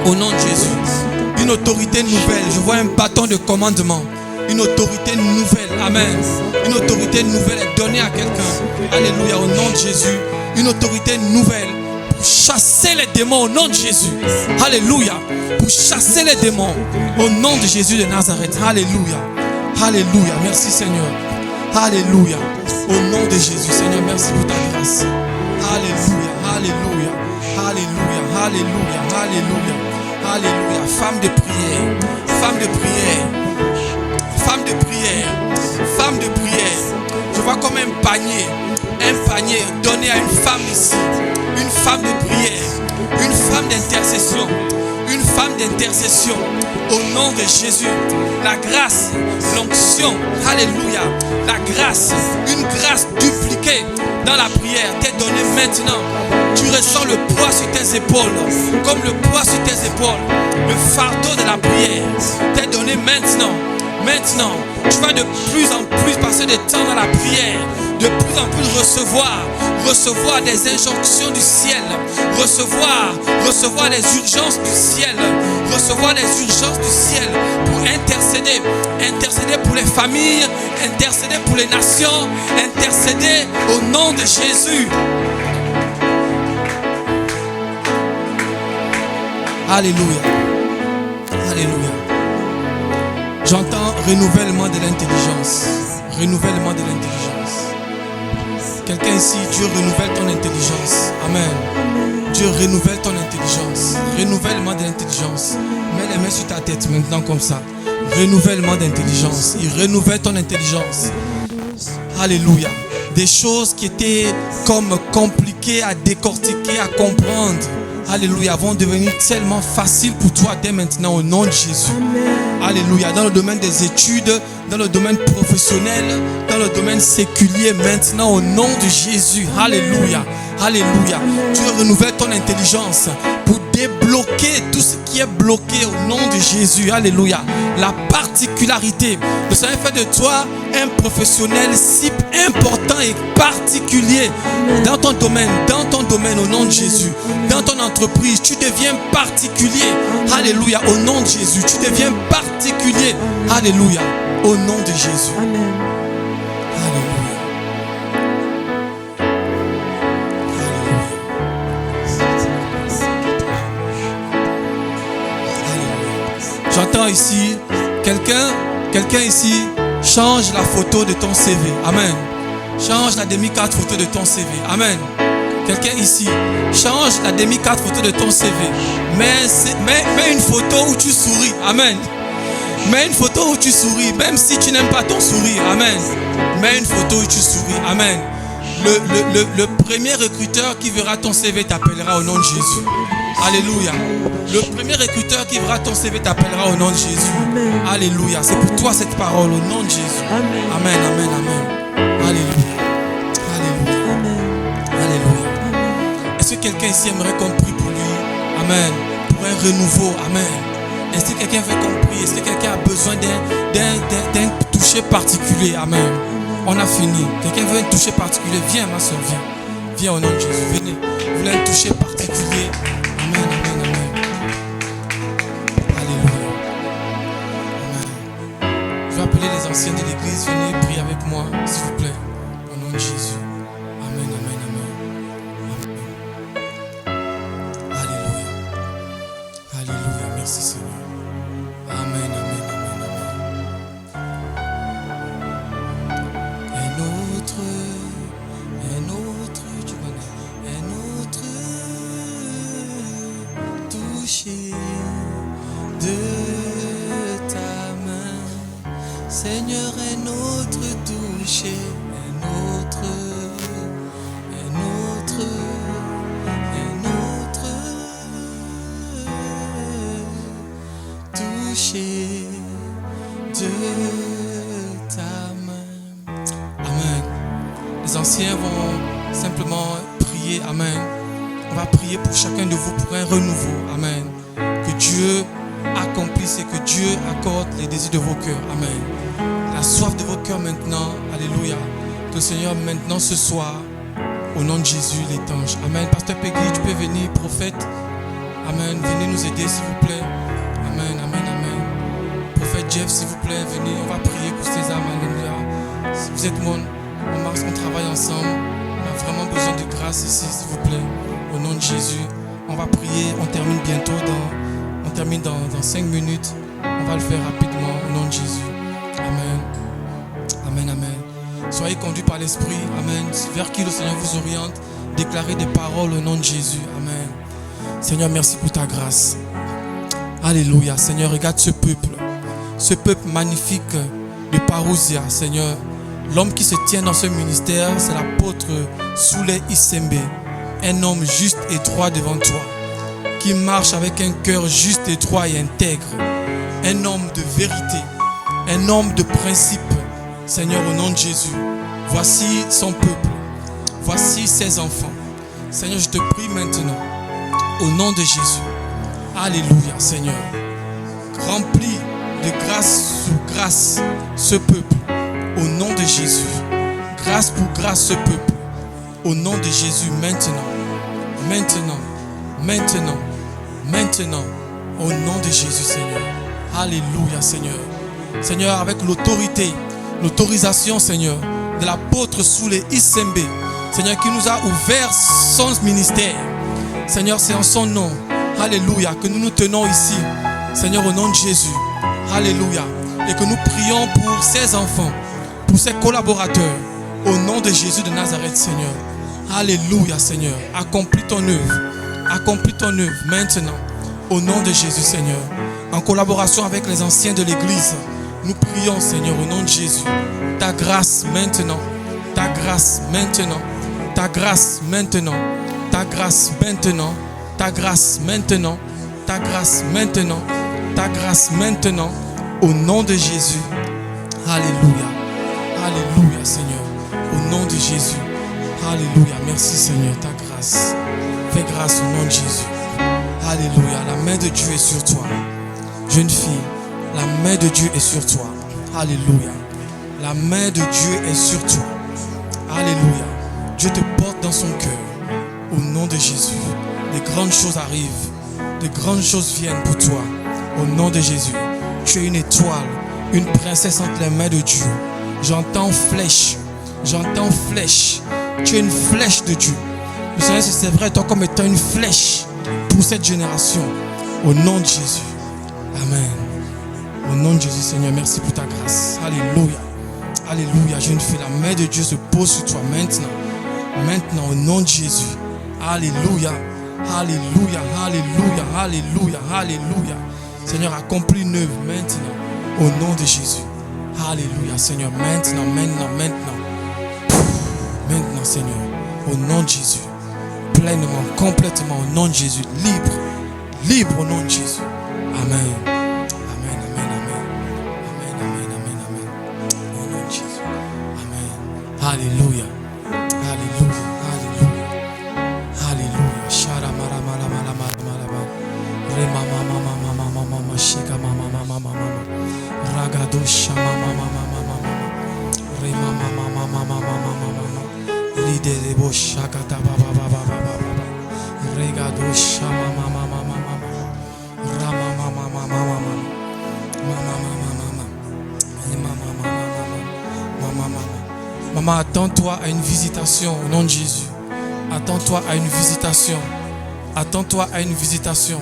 Au nom de Jésus. Une autorité nouvelle. Je vois un bâton de commandement. Une autorité nouvelle. Amen. Une autorité nouvelle est donnée à quelqu'un. Alléluia, au nom de Jésus. Une autorité nouvelle pour chasser les démons au nom de Jésus. Alléluia. Pour chasser les démons au nom de Jésus de Nazareth. Alléluia. Alléluia. Merci Seigneur. Alléluia. Au nom de Jésus, Seigneur, merci pour ta grâce. Alléluia, alléluia, alléluia, alléluia, alléluia, alléluia. Femme de prière, femme de prière, femme de prière, femme de prière. Je vois comme un panier donné à une femme ici. Une femme de prière, une femme d'intercession. Une femme d'intercession au nom de Jésus. La grâce, l'onction, alléluia. La grâce, une grâce dupliquée dans la prière t'est donnée maintenant. Tu ressens le poids sur tes épaules, comme le poids sur tes épaules. Le fardeau de la prière t'est donné maintenant. Maintenant, tu vas de plus en plus passer de temps dans la prière, de plus en plus recevoir des injonctions du ciel, recevoir les urgences du ciel, recevoir les urgences du ciel pour intercéder pour les familles, intercéder pour les nations, intercéder au nom de Jésus. Alléluia. Alléluia. J'entends renouvellement de l'intelligence. Renouvellement de l'intelligence. Quelqu'un ici, Dieu renouvelle ton intelligence. Amen. Dieu renouvelle ton intelligence. Renouvellement de l'intelligence. Mets les mains sur ta tête maintenant comme ça. Renouvellement d'intelligence. Il renouvelle ton intelligence. Alléluia. Des choses qui étaient comme compliquées à décortiquer, à comprendre. Alléluia, vont devenir tellement faciles pour toi dès maintenant au nom de Jésus. Alléluia, dans le domaine des études, dans le domaine professionnel, dans le domaine séculier maintenant au nom de Jésus. Alléluia, alléluia. Dieu renouvelle ton intelligence pour débloquer tout ce qui est bloqué au nom de Jésus. Alléluia. La particularité de ça fait de toi un professionnel si important et particulier dans ton domaine au nom de Jésus. Dans ton entreprise, tu deviens particulier. Alléluia, au nom de Jésus. Tu deviens particulier. Alléluia, au nom de Jésus. Amen. Alléluia. Alléluia. J'entends ici, quelqu'un ici, change la photo de ton CV. Amen. Change la demi-carte photo de ton CV. Amen. Quelqu'un ici, change la demi-carte photo de ton CV. Mets une photo où tu souris. Amen. Mets une photo où tu souris, même si tu n'aimes pas ton sourire. Amen. Mets une photo où tu souris. Amen. Le premier recruteur qui verra ton CV t'appellera au nom de Jésus. Alléluia. Le premier recruteur qui verra ton CV t'appellera au nom de Jésus. Amen. Alléluia. C'est pour toi cette parole au nom de Jésus. Amen. Amen, amen, amen. Alléluia. Alléluia. Amen. Alléluia. Amen. Est-ce que quelqu'un ici aimerait qu'on prie pour lui? Amen. Pour un renouveau. Amen. Est-ce que quelqu'un veut qu'on prie? Est-ce que quelqu'un a besoin d'un toucher particulier? Amen. On a fini. Quelqu'un veut un toucher particulier? Viens, ma soeur, viens. Viens au nom de Jésus. Venez. Vous voulez un toucher particulier? Amen, amen, amen. Alléluia. Amen. Je vais appeler les anciens de l'église. Venez prier avec moi, s'il vous plaît. Au nom de Jésus. Amen, amen, amen. Amen. Alléluia. Alléluia. Merci Seigneur. Amen, amen, amen, amen. Tu connais, un autre toucher de ta main, Seigneur, un autre toucher, un autre toucher de ta main. Amen. Les anciens vont simplement prier. Amen. On va prier pour chacun de vous pour un renouveau. Amen. Que Dieu accomplisse et que Dieu accorde les désirs de vos cœurs. Amen. La soif de vos cœurs maintenant. Alléluia. Que le Seigneur maintenant ce soir, au nom de Jésus, l'étanche. Amen. Pasteur Peggy, tu peux venir, prophète. Amen. Venez nous aider s'il vous plaît. Amen, amen, amen. Prophète Jeff, s'il vous plaît, venez. On va prier pour ces âmes. Alléluia. Si vous êtes on marche, on travaille ensemble. On a vraiment besoin de grâce ici, s'il vous plaît. Au nom de Jésus, on va prier. On termine bientôt. On termine dans 5 minutes. On va le faire rapidement au nom de Jésus. Amen. Amen, amen. Soyez conduits par l'Esprit. Amen. Vers qui le Seigneur vous oriente. Déclarez des paroles au nom de Jésus. Amen. Seigneur, merci pour ta grâce. Alléluia. Seigneur, regarde ce peuple. Ce peuple magnifique de Parousia, Seigneur. L'homme qui se tient dans ce ministère, c'est l'apôtre Souley Isembe. Un homme juste et droit devant toi. Qui marche avec un cœur juste et droit et intègre. Un homme de vérité. Un homme de principe. Seigneur, au nom de Jésus. Voici son peuple. Voici ses enfants. Seigneur, je te prie maintenant. Au nom de Jésus. Alléluia, Seigneur. Remplis de grâce sur grâce ce peuple. Au nom de Jésus. Grâce pour grâce ce peuple. Au nom de Jésus, maintenant. Maintenant. Maintenant. Maintenant. Au nom de Jésus, Seigneur. Alléluia, Seigneur. Seigneur, avec l'autorité, l'autorisation, Seigneur, de l'apôtre Soulé Isembe, Seigneur, qui nous a ouvert son ministère. Seigneur, c'est en son nom, alléluia, que nous nous tenons ici, Seigneur, au nom de Jésus. Alléluia. Et que nous prions pour ses enfants, pour ses collaborateurs, au nom de Jésus de Nazareth, Seigneur. Alléluia, Seigneur. Accomplis ton œuvre. Accomplis ton œuvre maintenant, au nom de Jésus, Seigneur. En collaboration avec les anciens de l'Église, nous prions, Seigneur, au nom de Jésus. Ta grâce maintenant. Ta grâce maintenant. Ta grâce maintenant. Ta grâce maintenant. Ta grâce maintenant. Ta grâce maintenant. Ta grâce maintenant. Au nom de Jésus. Alléluia. Alléluia, Seigneur. Au nom de Jésus. Alléluia. Merci, Seigneur. Ta grâce. Fais grâce au nom de Jésus. Alléluia. La main de Dieu est sur toi. Jeune fille, la main de Dieu est sur toi. Alléluia. La main de Dieu est sur toi. Alléluia. Dieu te porte dans son cœur. Au nom de Jésus. Des grandes choses arrivent. De grandes choses viennent pour toi. Au nom de Jésus. Tu es une étoile. Une princesse entre les mains de Dieu. J'entends flèche. J'entends flèche. Tu es une flèche de Dieu. Le Seigneur c'est vrai toi comme étant une flèche pour cette génération. Au nom de Jésus. Amen. Au nom de Jésus, Seigneur, merci pour ta grâce. Alléluia. Alléluia. Jeune fille, la main de Dieu se pose sur toi maintenant. Maintenant, au nom de Jésus. Alléluia. Alléluia. Alléluia. Alléluia. Alléluia. Seigneur, accomplis une œuvre maintenant. Au nom de Jésus. Alléluia, Seigneur. Maintenant, maintenant, maintenant. Maintenant, Seigneur. Au nom de Jésus. Pleinement, complètement, au nom de Jésus. Libre. Libre au nom de Jésus. Amen. Amen, amen, amen. Amen, amen, amen, amen. Au nom de Jésus. Amen. Alléluia. Alléluia. Alléluia. Alléluia. Shara mara mara mara mara mara mara. Rema mama mama mama mama shika mama mama mama. Ragado shama mama mama mama. Rema mama mama mama mama mama. Lide lebo shakata baba baba baba. Regado shama mama mama mama. Maman, attends-toi à une visitation au nom de Jésus. Attends-toi à une visitation. Attends-toi à une visitation.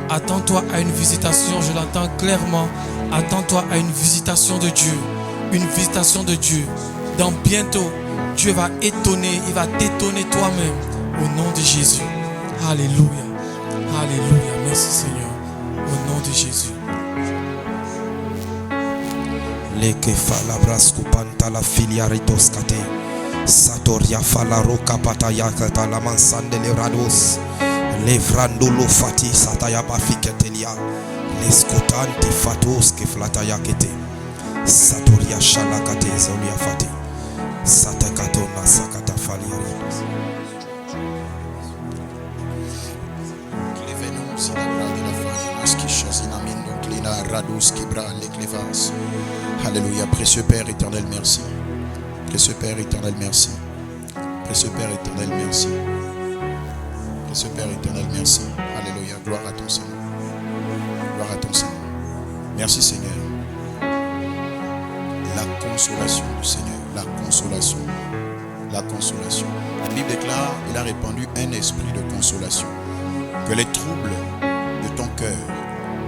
Attends-toi à une visitation. Je l'entends clairement. Attends-toi à une visitation de Dieu. Une visitation de Dieu. Dans bientôt, Dieu va étonner. Il va t'étonner toi-même. Au nom de Jésus. Alléluia. Alléluia. Merci Seigneur. Au nom de Jésus. Leke fala brasku panta la filiaritos kate Satoria fala roka pataya kata la mansande le rados Levrandolo fati sataya bafiketelia Leskotanti fatos ke flataya kete Satoria shala kate zolia fati Satakato na sakata faliaritos. Clévenon si la grande la femme qui chazina mindo clina rados qui bra les clévas. Alléluia. Précieux Père éternel, merci. Précieux Père éternel, merci. Précieux Père éternel, merci. Précieux Père éternel, merci. Alléluia. Gloire à ton Seigneur. Gloire à ton Seigneur. Merci Seigneur. La consolation du Seigneur. La consolation. La consolation. La Bible déclare, il a répandu un esprit de consolation. Que les troubles de ton cœur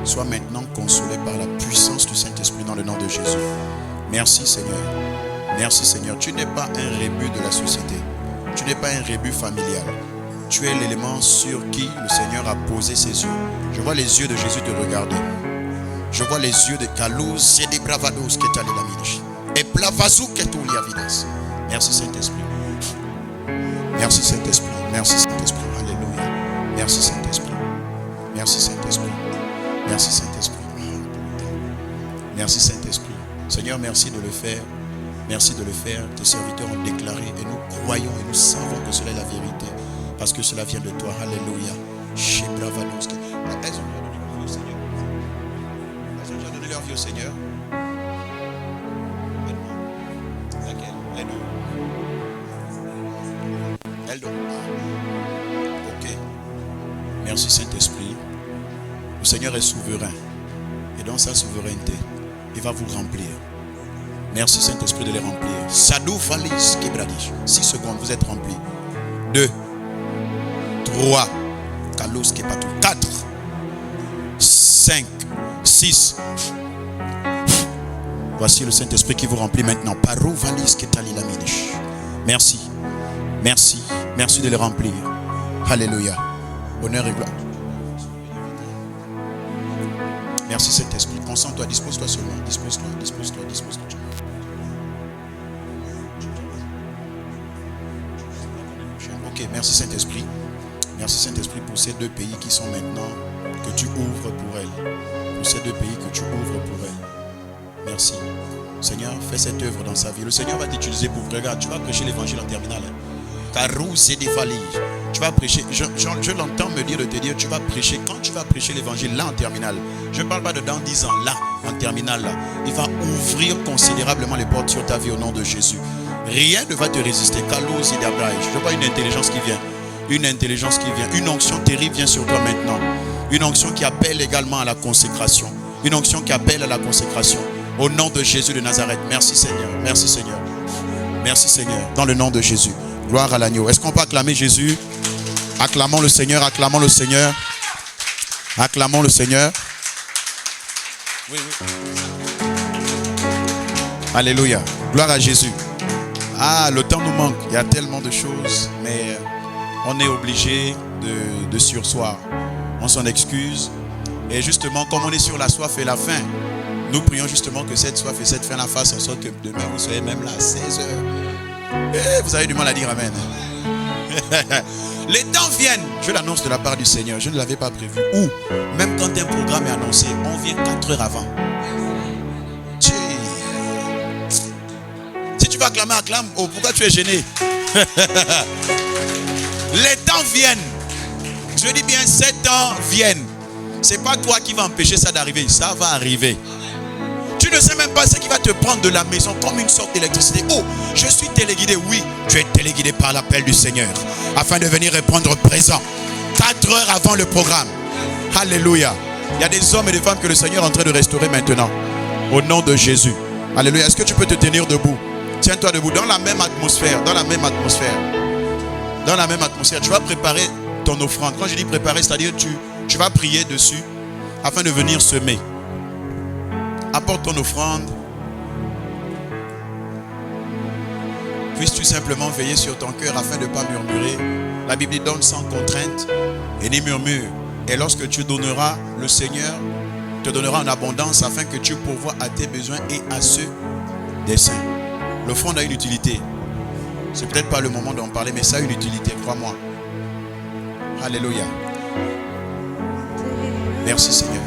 sois maintenant consolé par la puissance du Saint-Esprit dans le nom de Jésus. Merci Seigneur. Merci Seigneur. Tu n'es pas un rébut de la société. Tu n'es pas un rébut familial. Tu es l'élément sur qui le Seigneur a posé ses yeux. Je vois les yeux de Jésus te regarder. Je vois les yeux de Kalos et des bravados qui t'allent la minche. Et plavazou qui t'ont liavidas. Merci Saint-Esprit. Merci Saint-Esprit. Merci Saint-Esprit. Alléluia. Merci Saint-Esprit. Merci Saint-Esprit. Merci Saint-Esprit. Merci Saint-Esprit. Seigneur, merci de le faire. Merci de le faire. Tes serviteurs ont déclaré et nous croyons et nous savons que cela est la vérité. Parce que cela vient de toi. Alléluia. Chez Bravados. Elles ont donné leur vie au Seigneur. Elles ont donné leur vie vie au Seigneur? Laquelle? Les deux. Elle donne. Ok. Merci Saint-Esprit. Le Seigneur est souverain. Et dans sa souveraineté, il va vous remplir. Merci Saint-Esprit de les remplir. Sadou Falis Kibradish. 6 secondes, vous êtes remplis. 2, 3, Kalos Kepatou. 4, 5, 6. Voici le Saint-Esprit qui vous remplit maintenant. Parou Valis Ketali Laminish. Merci. Merci. Merci de les remplir. Alléluia. Honneur et gloire. Merci Saint-Esprit. Concentre-toi, dispose-toi seulement. Dispose-toi, dispose-toi, dispose-toi. Ok, merci Saint-Esprit. Merci Saint-Esprit pour ces 2 pays qui sont maintenant, que tu ouvres pour elles. Pour ces 2 pays que tu ouvres pour elles. Merci. Seigneur, fais cette œuvre dans sa vie. Le Seigneur va t'utiliser pour... Regarde, tu vas prêcher l'évangile en terminale. Carou, c'est des valises. Tu vas prêcher. Je l'entends me dire de te dire, tu vas prêcher. Quand tu vas prêcher l'évangile là en terminale, je ne parle pas de dans 10 ans, là, en terminale, là. Il va ouvrir considérablement les portes sur ta vie au nom de Jésus. Rien ne va te résister. Carlos et d'Abraï. Je vois une intelligence qui vient. Une intelligence qui vient. Une onction terrible vient sur toi maintenant. Une onction qui appelle également à la consécration. Une onction qui appelle à la consécration. Au nom de Jésus de Nazareth. Merci Seigneur. Merci Seigneur. Merci Seigneur. Dans le nom de Jésus. Gloire à l'agneau. Est-ce qu'on peut acclamer Jésus? Acclamons le Seigneur. Acclamons le Seigneur. Acclamons le Seigneur. Oui, oui. Alléluia. Gloire à Jésus. Ah, le temps nous manque. Il y a tellement de choses. Mais on est obligé de sursoir. On s'en excuse. Et justement, comme on est sur la soif et la faim, nous prions justement que cette soif et cette faim la fassent en sorte que demain vous soyez même là à 16h. Et vous avez du mal à dire amen. Les temps viennent. Je l'annonce de la part du Seigneur. Je ne l'avais pas prévu. Ou même quand un programme est annoncé, on vient 4 heures avant. Si tu vas acclamer, acclame. Oh, pourquoi tu es gêné? Les temps viennent. Je dis bien, ces temps viennent. C'est pas toi qui va empêcher ça d'arriver. Ça va arriver. Tu ne sais même pas ce qui va te prendre de la maison comme une sorte d'électricité. Oh, je suis téléguidé. Oui, tu es téléguidé par l'appel du Seigneur afin de venir répondre présent 4 heures avant le programme. Alléluia. Il y a des hommes et des femmes que le Seigneur est en train de restaurer maintenant. Au nom de Jésus. Alléluia. Est-ce que tu peux te tenir debout? Tiens-toi debout dans la même atmosphère. Dans la même atmosphère. Dans la même atmosphère. Tu vas préparer ton offrande. Quand je dis préparer, c'est-à-dire tu vas prier dessus afin de venir semer. Apporte ton offrande. Puisses-tu simplement veiller sur ton cœur afin de ne pas murmurer. La Bible dit donne sans contrainte et ni murmure. Et lorsque tu donneras, le Seigneur te donnera en abondance afin que tu pourvoies à tes besoins et à ceux des saints. L'offrande a une utilité. C'est peut-être pas le moment d'en parler, mais ça a une utilité, crois-moi. Alléluia. Merci Seigneur.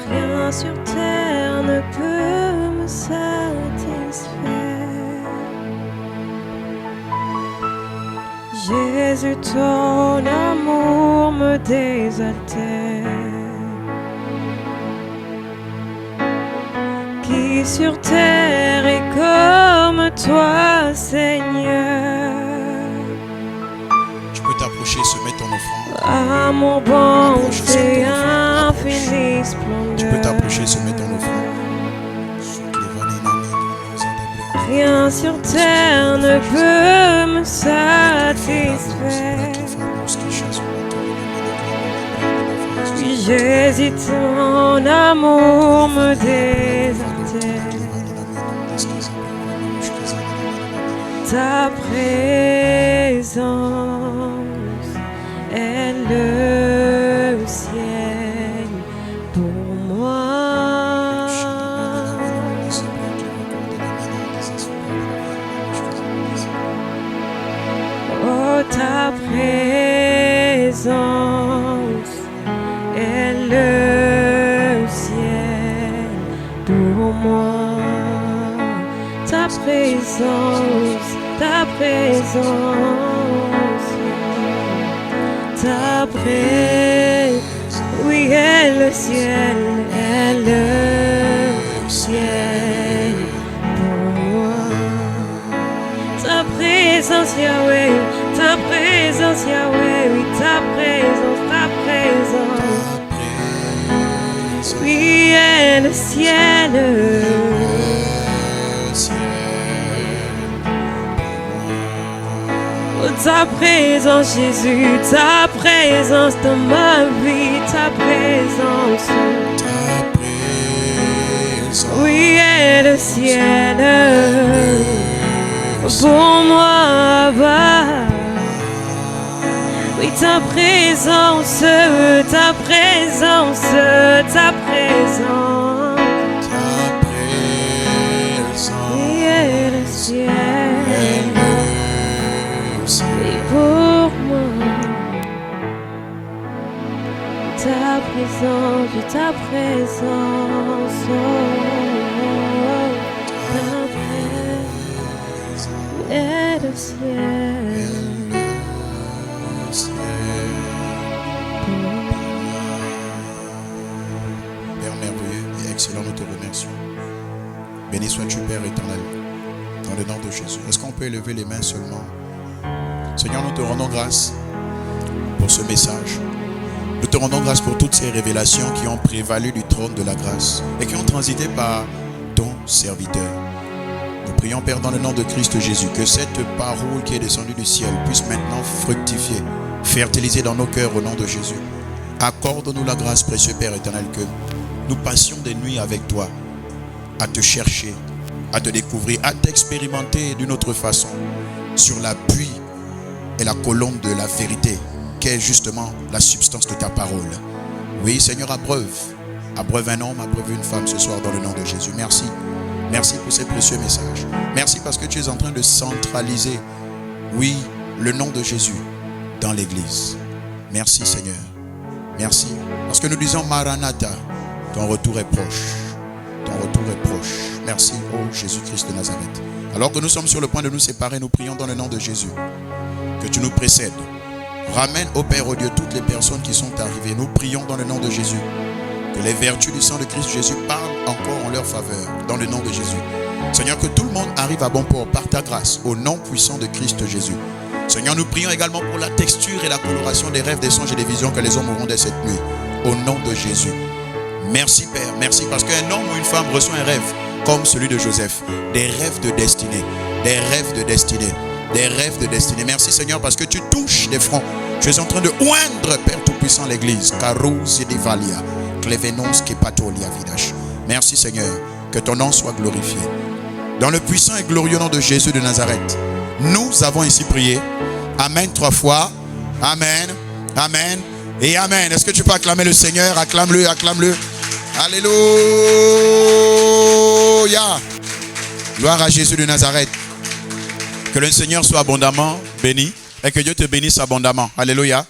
Rien sur terre ne peut me satisfaire. Jésus, ton amour me désaltère. Qui sur terre est comme toi, Seigneur? Tu peux t'approcher et semer ton offrande. Amour, bonté, infinie splendeur. Tu peux t'approcher et semer ton offrande. Rien sur terre ne peut me satisfaire. J'hésite, mon amour me désaltère. Ta présence est le ciel pour moi. Oh, ta présence est le ciel pour moi. Ta présence, ta présence, ta présence. Oui, et le ciel pour moi. Ta présence, Yahweh, ta présence, Yahweh, oui, ta présence, ta présence. Oui, et le ciel. Oh, ta présence, Jésus, ta présence dans ma vie, ta présence. Oui, et le ciel pour moi, Abba. Oui, ta présence, ta présence, ta présence. Oui, et le ciel. Oui, pour moi. Ta présence, oui, ta présence. Et le ciel. Père merveilleux et excellent, nous te remercions. Béni sois-tu, Père éternel, dans le nom de Jésus. Est-ce qu'on peut élever les mains seulement? Seigneur, nous te rendons grâce pour ce message. Nous te rendons grâce pour toutes ces révélations qui ont prévalu du trône de la grâce et qui ont transité par ton serviteur. Nous prions, Père, dans le nom de Christ Jésus, que cette parole qui est descendue du ciel puisse maintenant fructifier, fertiliser dans nos cœurs au nom de Jésus. Accorde-nous la grâce, précieux Père éternel, que nous passions des nuits avec toi, à te chercher, à te découvrir, à t'expérimenter d'une autre façon sur l'appui et la colonne de la vérité, qui est justement la substance de ta parole. Oui, Seigneur, abreuve un homme, abreuve une femme ce soir dans le nom de Jésus. Merci. Merci pour ces précieux messages. Merci parce que tu es en train de centraliser, oui, le nom de Jésus dans l'église. Merci, Seigneur. Merci. Parce que nous disons Maranatha, ton retour est proche. Ton retour est proche. Merci, ô Jésus-Christ de Nazareth. Alors que nous sommes sur le point de nous séparer, nous prions dans le nom de Jésus. Que tu nous précèdes. Ramène, ô Père, ô Dieu, toutes les personnes qui sont arrivées. Nous prions dans le nom de Jésus. Que les vertus du sang de Christ Jésus parlent encore en leur faveur, dans le nom de Jésus. Seigneur, que tout le monde arrive à bon port par ta grâce, au nom puissant de Christ Jésus. Seigneur, nous prions également pour la texture et la coloration des rêves, des songes et des visions que les hommes auront dès cette nuit, au nom de Jésus. Merci Père, merci parce qu'un homme ou une femme reçoit un rêve comme celui de Joseph, des rêves de destinée, des rêves de destinée, des rêves de destinée. Merci Seigneur parce que tu touches les fronts. Tu es en train de oindre, Père Tout-Puissant, l'église. Merci Seigneur, que ton nom soit glorifié. Dans le puissant et glorieux nom de Jésus de Nazareth, nous avons ici prié. Amen 3 fois. Amen, Amen et Amen. Est-ce que tu peux acclamer le Seigneur? Acclame-le, acclame-le. Alléluia. Gloire à Jésus de Nazareth. Que le Seigneur soit abondamment béni et que Dieu te bénisse abondamment. Alléluia.